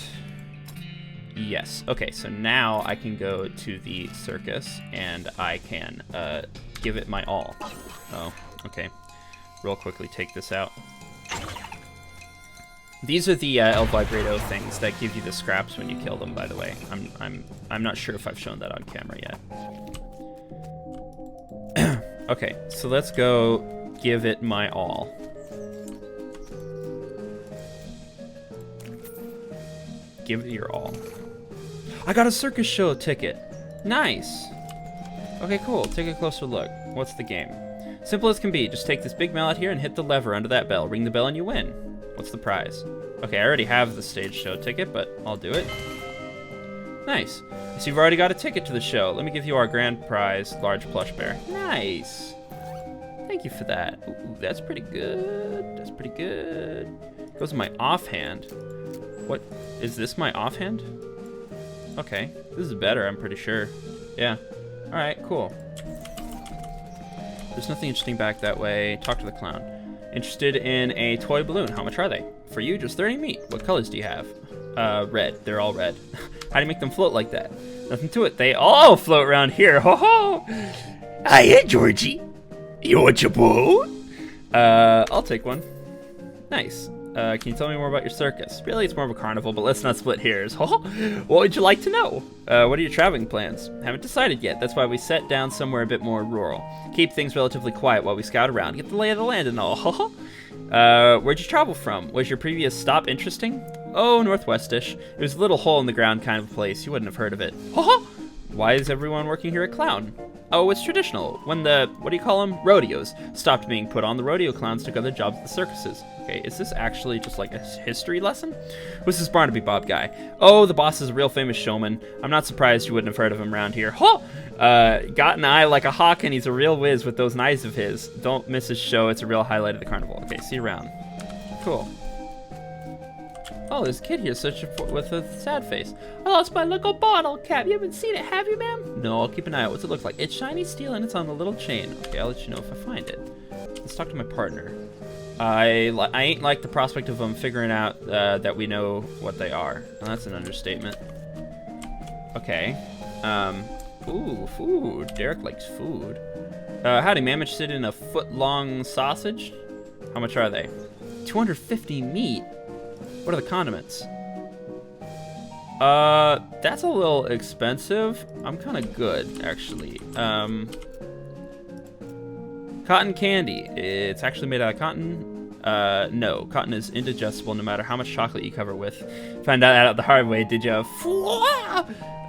Yes, okay, so now I can go to the circus and I can give it my all. Oh, okay. Real quickly take this out. These are the El Vibrato things that give you the scraps when you kill them, by the way. I'm not sure if I've shown that on camera yet. Okay, so let's go give it my all. Give it your all. I got a circus show ticket. Nice. Okay, cool. Take a closer look. What's the game? Simple as can be. Just take this big mallet here and hit the lever under that bell. Ring the bell and you win. What's the prize? Okay, I already have the stage show ticket, but I'll do it. Nice. So you've already got a ticket to the show. Let me give you our grand prize, large plush bear. Nice. Thank you for that. Ooh, that's pretty good. That's pretty good. Goes in my offhand. What? Is this my offhand? Okay. This is better, I'm pretty sure. Yeah. Alright, cool. There's nothing interesting back that way. Talk to the clown. Interested in a toy balloon. How much are they? For you, just 30 meat. What colors do you have? Red. They're all red. How do you make them float like that? Nothing to it. They all float around here. Ho ho! Hiya, Georgie. You want your ball? I'll take one. Nice. Can you tell me more about your circus? Really, it's more of a carnival, but let's not split hairs. What would you like to know? What are your traveling plans? Haven't decided yet. That's why we set down somewhere a bit more rural. Keep things relatively quiet while we scout around. Get the lay of the land and all. Where'd you travel from? Was your previous stop interesting? Oh, northwestish. It was a little hole in the ground kind of place. You wouldn't have heard of it. Why is everyone working here at Clown? Oh, it's traditional. When the, what do you call them? Rodeos stopped being put on, the rodeo clowns took other jobs at the circuses. Okay, is this actually just like a history lesson? Who's this Barnaby Bob guy? Oh, the boss is a real famous showman. I'm not surprised you wouldn't have heard of him around here. Got an eye like a hawk and he's a real whiz with those knives of his. Don't miss his show, it's a real highlight of the carnival. Okay, see you around. Cool. Oh, there's a kid here searching with a sad face. I lost my little bottle cap. You haven't seen it, have you, ma'am? No, I'll keep an eye out. What's it look like? It's shiny steel and it's on a little chain. Okay, I'll let you know if I find it. Let's talk to my partner. I ain't like the prospect of them figuring out that we know what they are. Well, that's an understatement. Okay. Ooh, food. Derek likes food. Howdy, ma'am. Interested in a foot-long sausage? How much are they? 250 meat. What are the condiments? That's a little expensive. I'm kind of good, actually. Cotton candy. It's actually made out of cotton. No, cotton is indigestible no matter how much chocolate you cover with. Found out the hard way, did you?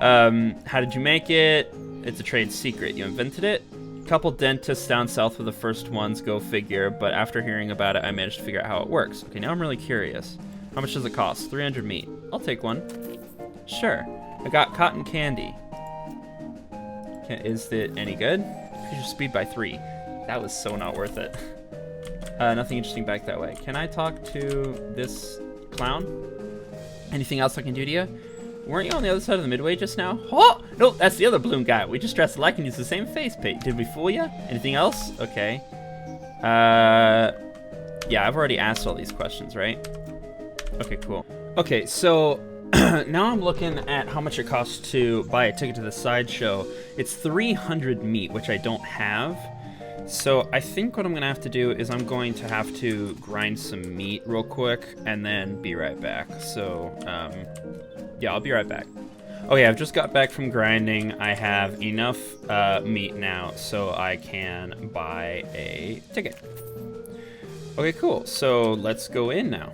How did you make it? It's a trade secret. You invented it? Couple dentists down south were the first ones, go figure, but after hearing about it, I managed to figure out how it works. Okay, now I'm really curious. How much does it cost? 300 meat. I'll take one. Sure. I got cotton candy. Is it any good? Increase your speed by 3. That was so not worth it. Nothing interesting back that way. Can I talk to this clown? Anything else I can do to you? Weren't you on the other side of the midway just now? Oh! No, that's the other balloon guy. We just dressed alike and used the same face paint. Did we fool you? Anything else? Okay. Yeah, I've already asked all these questions, right? Okay, cool. Okay, so now I'm looking at how much it costs to buy a ticket to the sideshow. It's 300 meat, which I don't have. So I think what I'm gonna have to do is I'm going to have to grind some meat real quick and then be right back. So, yeah, I'll be right back. Okay, I've just got back from grinding. I have enough meat now so I can buy a ticket. Okay, cool. So let's go in now.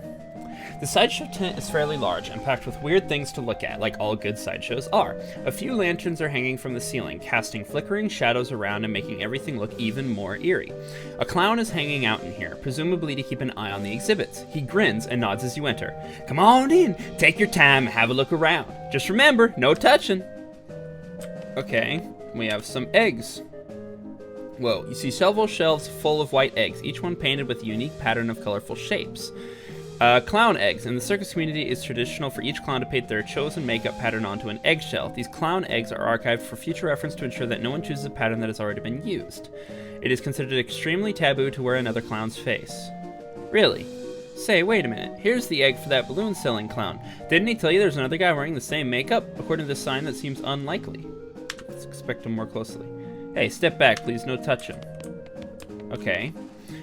The sideshow tent is fairly large and packed with weird things to look at, like all good sideshows are. A few lanterns are hanging from the ceiling, casting flickering shadows around and making everything look even more eerie. A clown is hanging out in here, presumably to keep an eye on the exhibits. He grins and nods as you enter. Come on in, take your time, have a look around. Just remember, no touching. Okay, we have some eggs. Whoa, you see several shelves full of white eggs, each one painted with a unique pattern of colorful shapes. Clown eggs. In the circus community, it's traditional for each clown to paint their chosen makeup pattern onto an eggshell. These clown eggs are archived for future reference to ensure that no one chooses a pattern that has already been used. It is considered extremely taboo to wear another clown's face. Really? Say, wait a minute. Here's the egg for that balloon-selling clown. Didn't he tell you there's another guy wearing the same makeup? According to this sign, that seems unlikely. Let's inspect him more closely. Hey, step back, please. No touching. Okay.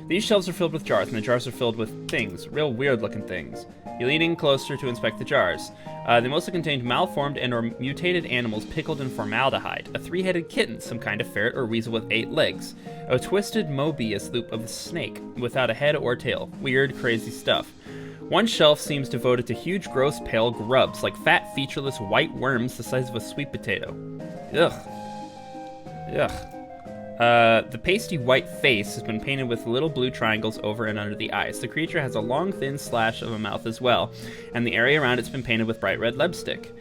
These shelves are filled with jars, and the jars are filled with things, real weird-looking things. You lean in closer to inspect the jars. They mostly contained malformed and or mutated animals pickled in formaldehyde, a 3-headed kitten, some kind of ferret or weasel with 8 legs, a twisted Mobius loop of a snake without a head or tail. Weird, crazy stuff. One shelf seems devoted to huge, gross, pale grubs, like fat, featureless white worms the size of a sweet potato. Ugh. Ugh. The pasty white face has been painted with little blue triangles over and under the eyes. The creature has a long, thin slash of a mouth as well, and the area around it's been painted with bright red lipstick.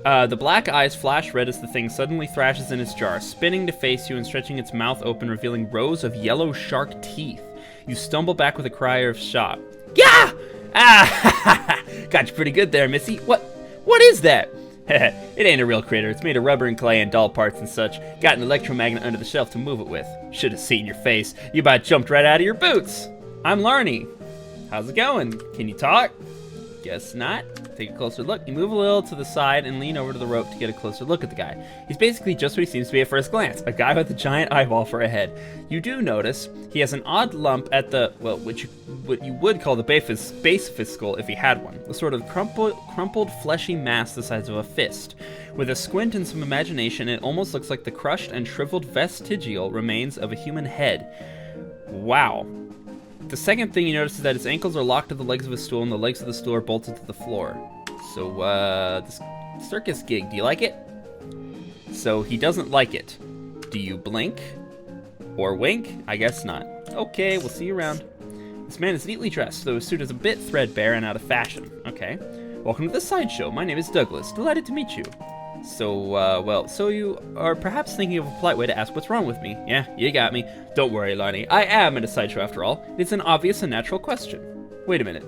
The black eyes flash red as the thing suddenly thrashes in its jar, spinning to face you and stretching its mouth open, revealing rows of yellow shark teeth. You stumble back with a cry of shock. Yeah! Ah! Got you pretty good there, Missy. What is that? It ain't a real critter. It's made of rubber and clay and doll parts and such. Got an electromagnet under the shelf to move it with. Should have seen your face. You about jumped right out of your boots. I'm Larney. How's it going? Can you talk? Guess not. Take a closer look. You move a little to the side and lean over to the rope to get a closer look at the guy. He's basically just what he seems to be at first glance, a guy with a giant eyeball for a head. You do notice he has an odd lump at the, well, what you would call the base of his skull if he had one. A sort of crumpled fleshy mass the size of a fist. With a squint and some imagination, it almost looks like the crushed and shriveled vestigial remains of a human head. Wow. The second thing you notice is that his ankles are locked to the legs of his stool and the legs of the stool are bolted to the floor. So, this circus gig, do you like it? So, he doesn't like it. Do you blink? Or wink? I guess not. Okay, we'll see you around. This man is neatly dressed, though his suit is a bit threadbare and out of fashion. Okay. Welcome to the sideshow. My name is Douglas. Delighted to meet you. So you are perhaps thinking of a polite way to ask what's wrong with me. Yeah, you got me. Don't worry, Larney. I am at a sideshow after all. It's an obvious and natural question. Wait a minute.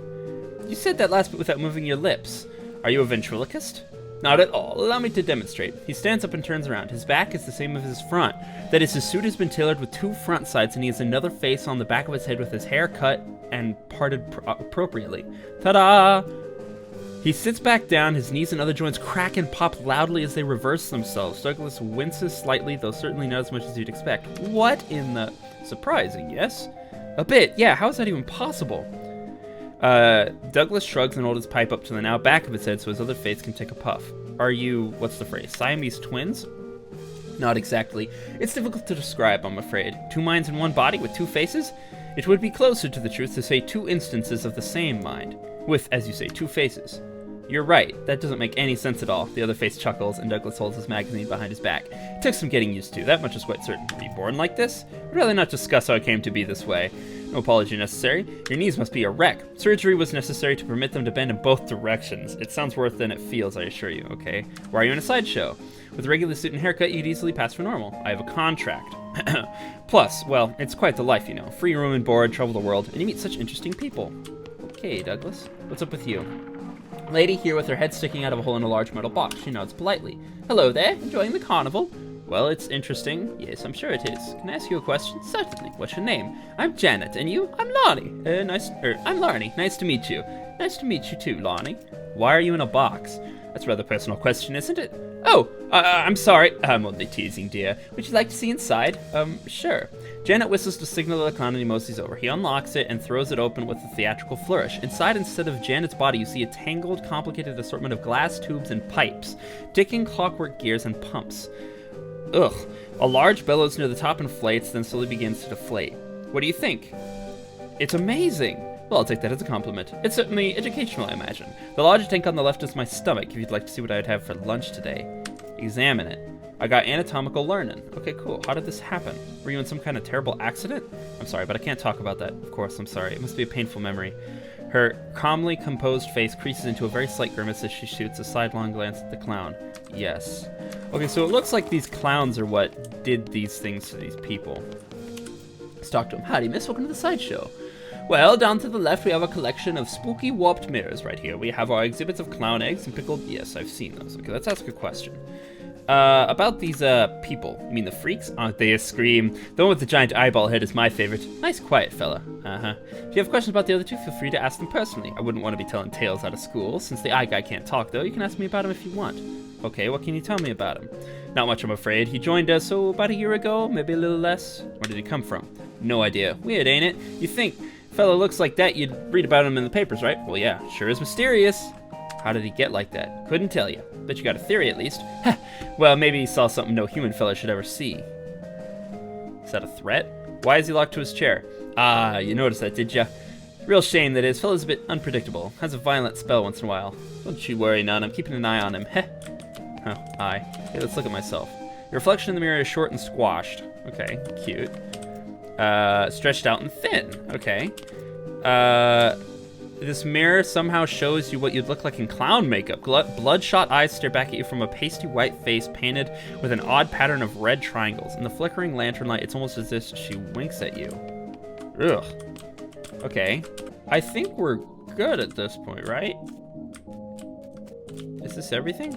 You said that last bit without moving your lips. Are you a ventriloquist? Not at all. Allow me to demonstrate. He stands up and turns around. His back is the same as his front. That is, his suit has been tailored with two front sides, and he has another face on the back of his head with his hair cut and parted appropriately. Ta-da! He sits back down, his knees and other joints crack and pop loudly as they reverse themselves. Douglas winces slightly, though certainly not as much as you'd expect. What in the... Surprising, yes? A bit, yeah, how is that even possible? Douglas shrugs and holds his pipe up to the now back of his head so his other face can take a puff. Are you, what's the phrase, Siamese twins? Not exactly. It's difficult to describe, I'm afraid. Two minds in one body with two faces? It would be closer to the truth to say two instances of the same mind. With, as you say, two faces. You're right, that doesn't make any sense at all. The other face chuckles, and Douglas holds his magazine behind his back. It took some getting used to, that much is quite certain. Were you born like this? I'd rather not discuss how I came to be this way. No apology necessary. Your knees must be a wreck. Surgery was necessary to permit them to bend in both directions. It sounds worse than it feels, I assure you, okay? Why are you in a sideshow? With a regular suit and haircut, you'd easily pass for normal. I have a contract. Plus, well, it's quite the life, you know. Free room and board, travel the world, and you meet such interesting people. Okay, Douglas, what's up with you? Lady here with her head sticking out of a hole in a large metal box. She nods politely. Hello there, enjoying the carnival? Well, it's interesting. Yes, I'm sure it is. Can I ask you a question? Certainly. What's your name? I'm Janet, and you? I'm Larney. I'm Larney. Nice to meet you. Nice to meet you too, Larney. Why are you in a box? That's a rather personal question, isn't it? Oh, I'm sorry. I'm only teasing, dear. Would you like to see inside? Sure. Janet whistles to signal the clown and he moseys over. He unlocks it and throws it open with a theatrical flourish. Inside, instead of Janet's body, you see a tangled, complicated assortment of glass tubes and pipes, ticking clockwork gears and pumps. Ugh. A large bellows near the top inflates, then slowly begins to deflate. What do you think? It's amazing. Well, I'll take that as a compliment. It's certainly educational, I imagine. The larger tank on the left is my stomach, if you'd like to see what I'd have for lunch today. Examine it. I got anatomical learning. Okay, cool. How did this happen? Were you in some kind of terrible accident? I'm sorry, but I can't talk about that. Of course, I'm sorry. It must be a painful memory. Her calmly composed face creases into a very slight grimace as she shoots a sidelong glance at the clown. Yes. Okay, so it looks like these clowns are what did these things to these people. Let's talk to him. Howdy, miss. Welcome to the sideshow. Well, down to the left, we have a collection of spooky warped mirrors right here. We have our exhibits of clown eggs and pickled... Yes, I've seen those. Okay, let's ask a question. About these, people. You mean the freaks? Aren't they a scream? The one with the giant eyeball head is my favorite. Nice quiet fella. Uh-huh. If you have questions about the other two, feel free to ask them personally. I wouldn't want to be telling tales out of school. Since the eye guy can't talk, though, you can ask me about him if you want. Okay, what can you tell me about him? Not much, I'm afraid. He joined us, about a year ago, maybe a little less. Where did he come from? No idea. Weird, ain't it? You think fellow looks like that, you'd read about him in the papers, right? Well, yeah, sure is mysterious. How did he get like that? Couldn't tell you. Bet you got a theory, at least. Well, maybe he saw something no human fella should ever see. Is that a threat? Why is he locked to his chair? Ah, you noticed that, did ya? Real shame, that is. Fella's a bit unpredictable. Has a violent spell once in a while. Don't you worry none. I'm keeping an eye on him. Heh. Oh, eye. Hey, let's look at myself. Your reflection in the mirror is short and squashed. Okay, cute. Stretched out and thin. Okay. This mirror somehow shows you what you'd look like in clown makeup. Bloodshot eyes stare back at you from a pasty white face painted with an odd pattern of red triangles. In the flickering lantern light, it's almost as if she winks at you. Ugh. Okay. I think we're good at this point, right? Is this everything?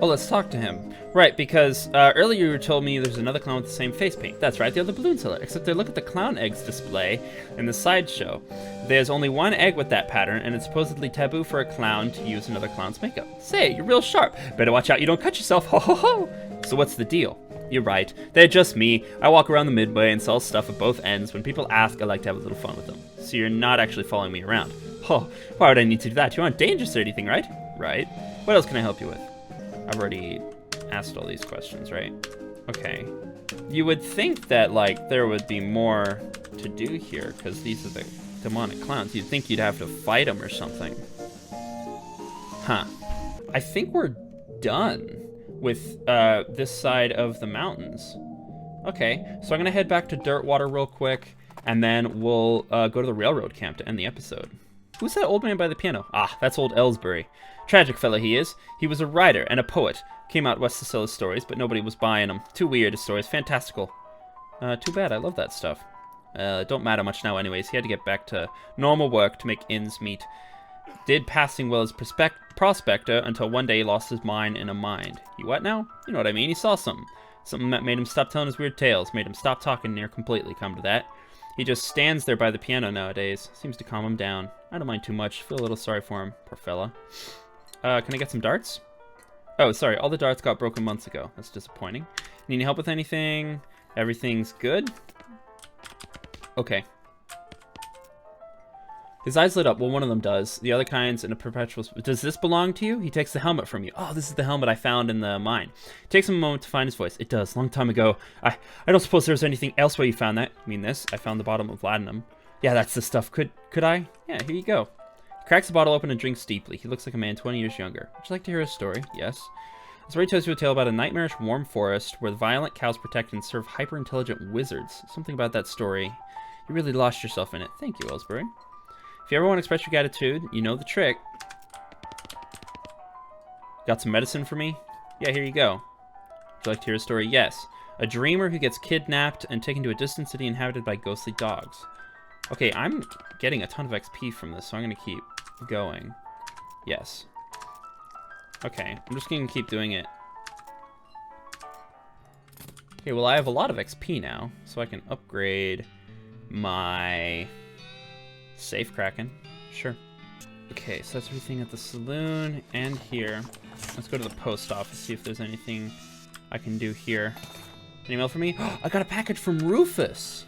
Oh, let's talk to him. Right, because earlier you told me there's another clown with the same face paint. That's right, the other balloon seller. Except they look at the clown eggs display in the sideshow. There's only one egg with that pattern, and it's supposedly taboo for a clown to use another clown's makeup. Say, you're real sharp. Better watch out you don't cut yourself. Ho ho ho! So what's the deal? You're right. They're just me. I walk around the midway and sell stuff at both ends. When people ask, I like to have a little fun with them. So you're not actually following me around. Oh, why would I need to do that? You aren't dangerous or anything, right? Right. What else can I help you with? I've already asked all these questions, right? Okay. You would think that, like, there would be more to do here, because these are the demonic clowns. You'd think you'd have to fight them or something. Huh. I think we're done with this side of the mountains. Okay, so I'm going to head back to Dirtwater real quick, and then we'll go to the railroad camp to end the episode. Who's that old man by the piano? Ah, that's old Ellsbury. Tragic fella he is. He was a writer and a poet. Came out west to sell his stories, but nobody was buying them. Too weird, his stories. Fantastical. Too bad, I love that stuff. It don't matter much now anyways. He had to get back to normal work to make ends meet. Did passing well as prospector until one day he lost his mind in a mind. He what now? You know what I mean. He saw something. Something that made him stop telling his weird tales. Made him stop talking near completely, come to that. He just stands there by the piano nowadays. Seems to calm him down. I don't mind too much. Feel a little sorry for him. Poor fella. Can I get some darts? Oh, sorry. All the darts got broken months ago. That's disappointing. Need any help with anything? Everything's good? Okay. His eyes lit up. Well, one of them does. The other kind's in a perpetual... Does this belong to you? He takes the helmet from you. Oh, this is the helmet I found in the mine. It takes him a moment to find his voice. It does. Long time ago. I don't suppose there was anything else where you found that. I mean this. I found the bottom of laudanum. Yeah, that's the stuff. Could I? Yeah, here you go. He cracks the bottle open and drinks deeply. He looks like a man 20 years younger. Would you like to hear a story? Yes. The story tells you a tale about a nightmarish warm forest where the violent cows protect and serve hyper-intelligent wizards. Something about that story. You really lost yourself in it. Thank you, Ellsbury. If you ever want to express your gratitude, you know the trick. Got some medicine for me? Yeah, here you go. Would you like to hear a story? Yes. A dreamer who gets kidnapped and taken to a distant city inhabited by ghostly dogs. Okay, I'm getting a ton of XP from this, so I'm going to keep going. Yes. Okay, I'm just going to keep doing it. Okay, well, I have a lot of XP now, so I can upgrade my... Safe Kraken. Sure. Okay, so that's everything at the saloon and here. Let's go to the post office, see if there's anything I can do here. An email for me? I got a package from Rufus!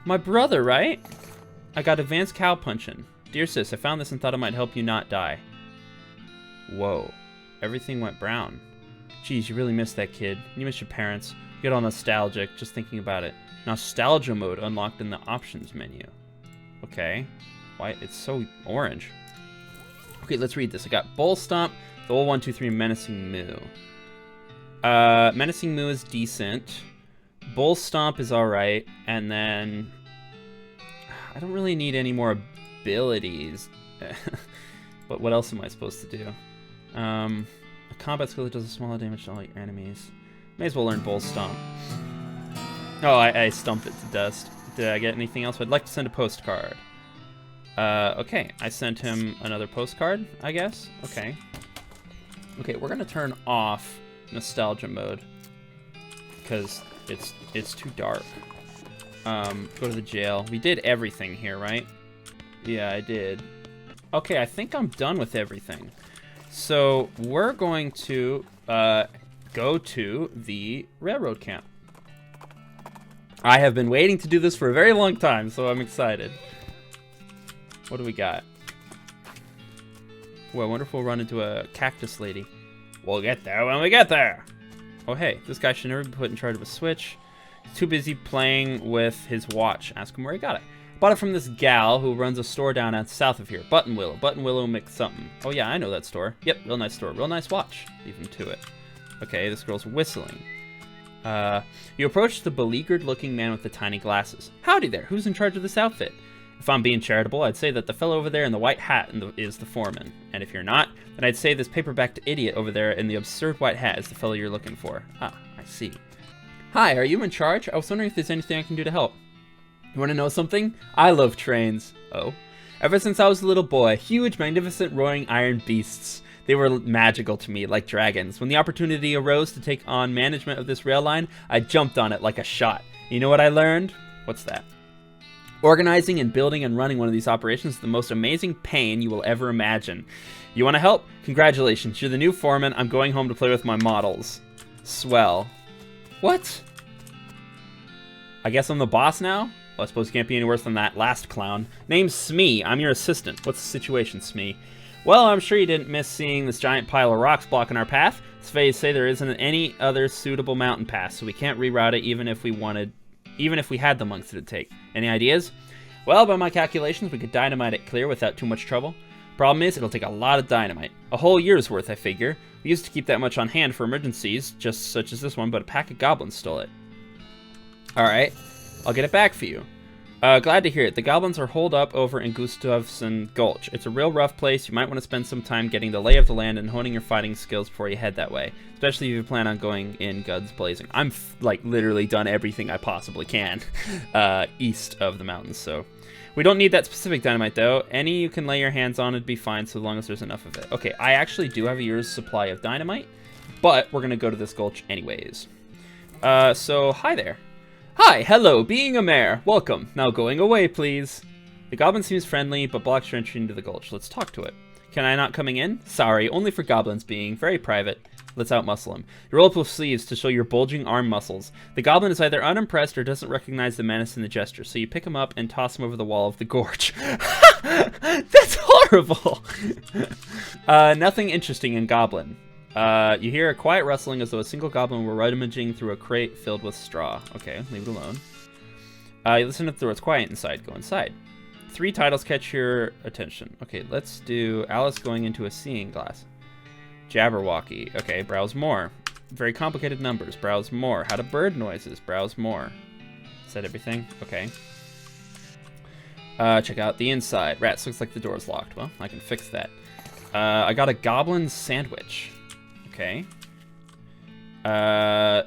My brother, right? I got advanced cow punching. Dear sis, I found this and thought it might help you not die. Whoa. Everything went brown. Geez, you really missed that kid. You missed your parents. You get all nostalgic just thinking about it. Nostalgia mode unlocked in the options menu. Okay. Why? It's so orange. Okay, let's read this. I got Bull Stomp, the old 1, 2, 3, Menacing Moo. Menacing Moo is decent. Bull Stomp is alright. And then... I don't really need any more abilities. But what else am I supposed to do? A combat skill that does a smaller damage to all your enemies. May as well learn Bull Stomp. Oh, I stumped it to dust. Did I get anything else? I'd like to send a postcard. Okay, I sent him another postcard, I guess. Okay. Okay, we're gonna turn off nostalgia mode because it's too dark. Go to the jail. We did everything here, right? Yeah, I did. Okay, I think I'm done with everything. So we're going to go to the railroad camp. I have been waiting to do this for a very long time, so I'm excited. What do we got? Well, I wonder if we'll run into a cactus lady. We'll get there when we get there. Oh, hey, this guy should never be put in charge of a switch. He's too busy playing with his watch. Ask him where he got it. Bought it from this gal who runs a store down out south of here. Button Willow. Button Willow mix something. Oh, yeah, I know that store. Yep, real nice store. Real nice watch. Leave him to it. Okay, this girl's whistling. You approach the beleaguered-looking man with the tiny glasses. Howdy there, who's in charge of this outfit? If I'm being charitable, I'd say that the fellow over there in the white hat is the foreman. And if you're not, then I'd say this paperbacked idiot over there in the absurd white hat is the fellow you're looking for. Ah, I see. Hi, are you in charge? I was wondering if there's anything I can do to help. You want to know something? I love trains. Oh? Ever since I was a little boy, huge, magnificent, roaring iron beasts. They were magical to me, like dragons. When the opportunity arose to take on management of this rail line, I jumped on it like a shot. You know what I learned? What's that? Organizing and building and running one of these operations is the most amazing pain you will ever imagine. You want to help? Congratulations, you're the new foreman. I'm going home to play with my models. Swell. What? I guess I'm the boss now? Well, I suppose it can't be any worse than that last clown. Name's Smee. I'm your assistant. What's the situation, Smee? Well, I'm sure you didn't miss seeing this giant pile of rocks blocking our path. Surveys say there isn't any other suitable mountain pass, so we can't reroute it even if we had the months to take. Any ideas? Well, by my calculations, we could dynamite it clear without too much trouble. Problem is, it'll take a lot of dynamite. A whole year's worth, I figure. We used to keep that much on hand for emergencies, just such as this one, but a pack of goblins stole it. Alright, I'll get it back for you. Glad to hear it. The goblins are holed up over in Gustavson Gulch. It's a real rough place. You might want to spend some time getting the lay of the land and honing your fighting skills before you head that way. Especially if you plan on going in guns blazing. I'm, like, literally done everything I possibly can east of the mountains, so... We don't need that specific dynamite, though. Any you can lay your hands on would be fine, so long as there's enough of it. Okay, I actually do have a year's supply of dynamite, but we're going to go to this gulch anyways. So, hi there. Hi, hello, being a mayor. Welcome. Now going away, please. The goblin seems friendly, but blocks your entry into the gulch. Let's talk to it. Can I not coming in? Sorry, only for goblins being very private. Let's outmuscle him. You roll up with sleeves to show your bulging arm muscles. The goblin is either unimpressed or doesn't recognize the menace in the gesture, so you pick him up and toss him over the wall of the gorge. That's horrible! Nothing interesting in goblin. You hear a quiet rustling as though a single goblin were rummaging through a crate filled with straw. Okay, leave it alone. You listen to the door. It's quiet inside. Go inside. 3 titles catch your attention. Okay, let's do Alice going into a seeing glass. Jabberwocky. Okay, browse more. Very complicated numbers. Browse more. How to bird noises. Browse more. Is that everything? Okay. Check out the inside. Rats, looks like the door's locked. Well, I can fix that. I got a goblin sandwich. Okay. The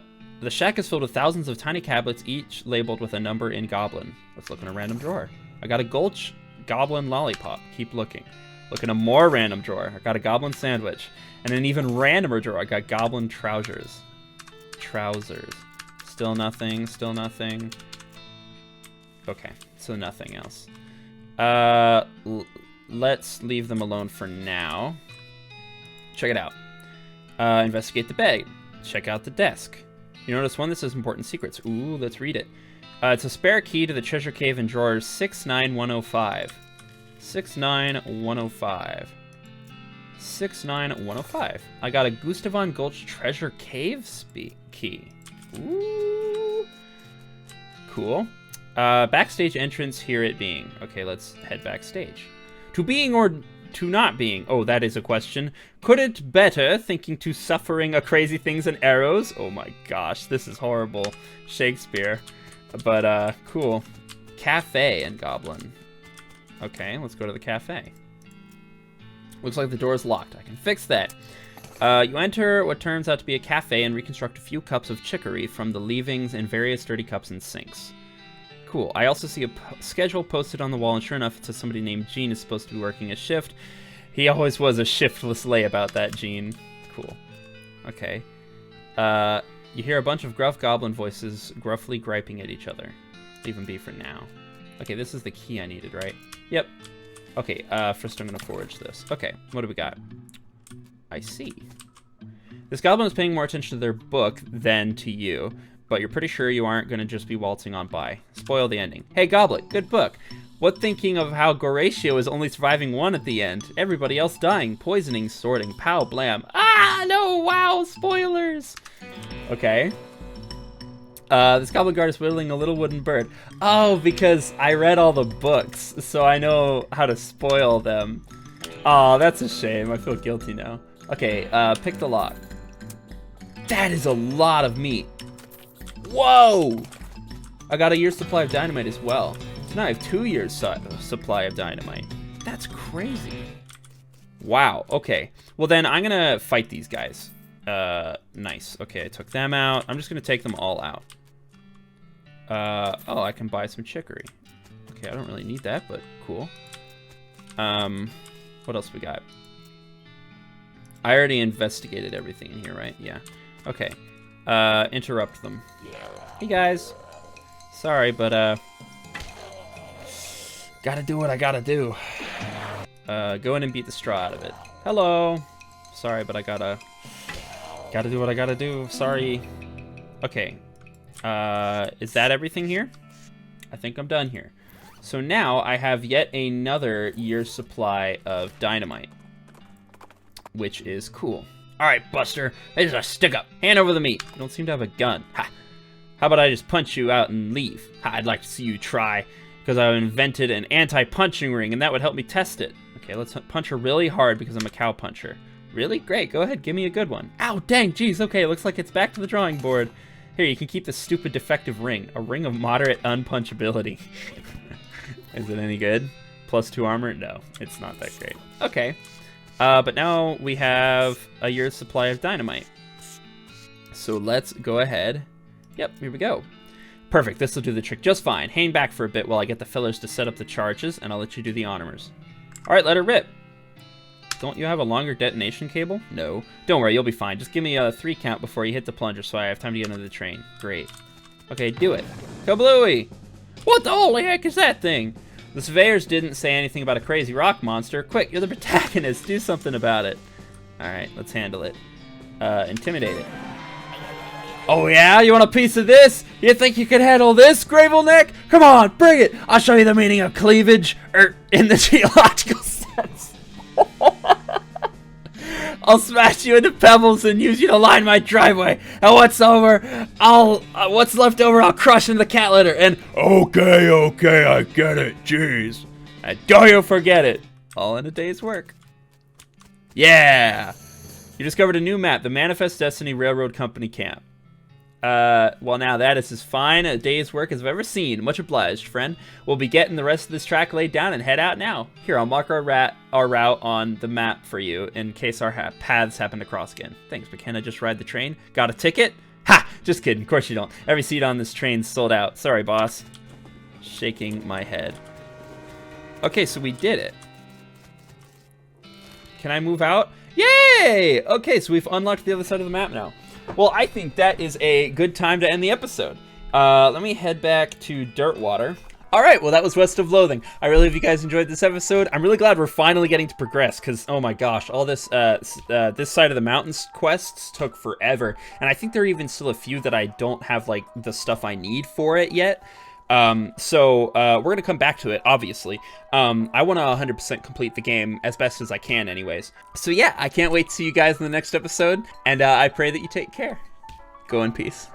shack is filled with thousands of tiny tablets, each labeled with a number in goblin. Let's look in a random drawer. I got a gulch goblin lollipop. Keep looking. Look in a more random drawer. I got a goblin sandwich. And an even randomer drawer. I got goblin trousers. Trousers. Still nothing. Still nothing. Okay. So nothing else. Let's leave them alone for now. Check it out. Investigate the bag. Check out the desk. You notice one that says important secrets. Ooh, let's read it. It's a spare key to the treasure cave in drawers 69105. 69105. 69105. I got a Gustavon Gulch treasure cave key. Ooh. Cool. Backstage entrance, here it being. Okay, let's head backstage. To being or to not being? Oh, that is a question. Could it better, thinking to suffering a crazy things and arrows? Oh my gosh, this is horrible. Shakespeare. But, cool. Cafe and Goblin. Okay, let's go to the cafe. Looks like the door is locked. I can fix that. You enter what turns out to be a cafe and reconstruct a few cups of chicory from the leavings in various dirty cups and sinks. Cool. I also see a schedule posted on the wall, and sure enough, it says somebody named Gene is supposed to be working a shift. He always was a shiftless layabout, that Gene. Cool. Okay. You hear a bunch of gruff goblin voices gruffly griping at each other. Leave them be for now. Okay, this is the key I needed, right? Yep. Okay, first I'm going to forge this. Okay, what do we got? I see. This goblin is paying more attention to their book than to you, but you're pretty sure you aren't going to just be waltzing on by. Spoil the ending. Hey, Goblet, good book. What thinking of how Goratio is only surviving one at the end? Everybody else dying, poisoning, sorting, pow, blam. Ah, no, wow, spoilers. Okay. This goblin guard is whittling a little wooden bird. Oh, because I read all the books, so I know how to spoil them. Oh, that's a shame. I feel guilty now. Okay, pick the lock. That is a lot of meat. Whoa! I got a year's supply of dynamite as well. So now I have 2 years supply of dynamite. That's crazy. Wow, okay. Well then, I'm gonna fight these guys. Nice. Okay, I took them out. I'm just gonna take them all out. Oh, I can buy some chicory. Okay, I don't really need that, but cool. What else we got? I already investigated everything in here, right? Yeah. Okay. Interrupt them. Hey, guys. Sorry, but, gotta do what I gotta do. Go in and beat the straw out of it. Hello. Sorry, but I gotta do what I gotta do. Sorry. Okay. Is that everything here? I think I'm done here. So now I have yet another year's supply of dynamite, which is cool. All right, Buster, there's a stick up. Hand over the meat. You don't seem to have a gun. Ha. How about I just punch you out and leave? Ha, I'd like to see you try, because I invented an anti-punching ring, and that would help me test it. Okay, let's punch her really hard because I'm a cow puncher. Really? Great, go ahead, give me a good one. Ow, dang, geez, okay, looks like it's back to the drawing board. Here, you can keep this stupid defective ring. A ring of moderate unpunchability. Is it any good? +2 armor? No, it's not that great. Okay. But now we have a year's supply of dynamite. So let's go ahead. Yep, here we go. Perfect, this will do the trick just fine. Hang back for a bit while I get the fillers to set up the charges, and I'll let you do the honors. All right, let her rip. Don't you have a longer detonation cable? No. Don't worry, you'll be fine. Just give me a 3 count before you hit the plunger so I have time to get into the train. Great. Okay, do it. Kablooey! What the holy heck is that thing? The surveyors didn't say anything about a crazy rock monster. Quick, you're the protagonist. Do something about it. All right, let's handle it. Intimidate it. Oh yeah? You want a piece of this? You think you can handle this, Gravelneck? Come on, bring it! I'll show you the meaning of cleavage, in the geological sense. I'll smash you into pebbles and use you to line my driveway. And what's left over, I'll crush into the cat litter. And okay, I get it. Jeez. And don't you forget it. All in a day's work. Yeah. You discovered a new map, the Manifest Destiny Railroad Company Camp. Well, now that is as fine a day's work as I've ever seen. Much obliged, friend. We'll be getting the rest of this track laid down and head out now. Here, I'll mark our route on the map for you in case our paths happen to cross again. Thanks, but can I just ride the train? Got a ticket? Ha! Just kidding. Of course you don't. Every seat on this train's sold out. Sorry, boss. Shaking my head. Okay, so we did it. Can I move out? Yay! Okay, so we've unlocked the other side of the map now. Well, I think that is a good time to end the episode. Let me head back to Dirtwater. All right, well, that was West of Loathing. I really hope you guys enjoyed this episode. I'm really glad we're finally getting to progress because, oh my gosh, all this this side of the mountains quests took forever. And I think there are even still a few that I don't have, like, the stuff I need for it yet. So we're going to come back to it, obviously. I want to 100% complete the game as best as I can anyways. So yeah, I can't wait to see you guys in the next episode, and I pray that you take care. Go in peace.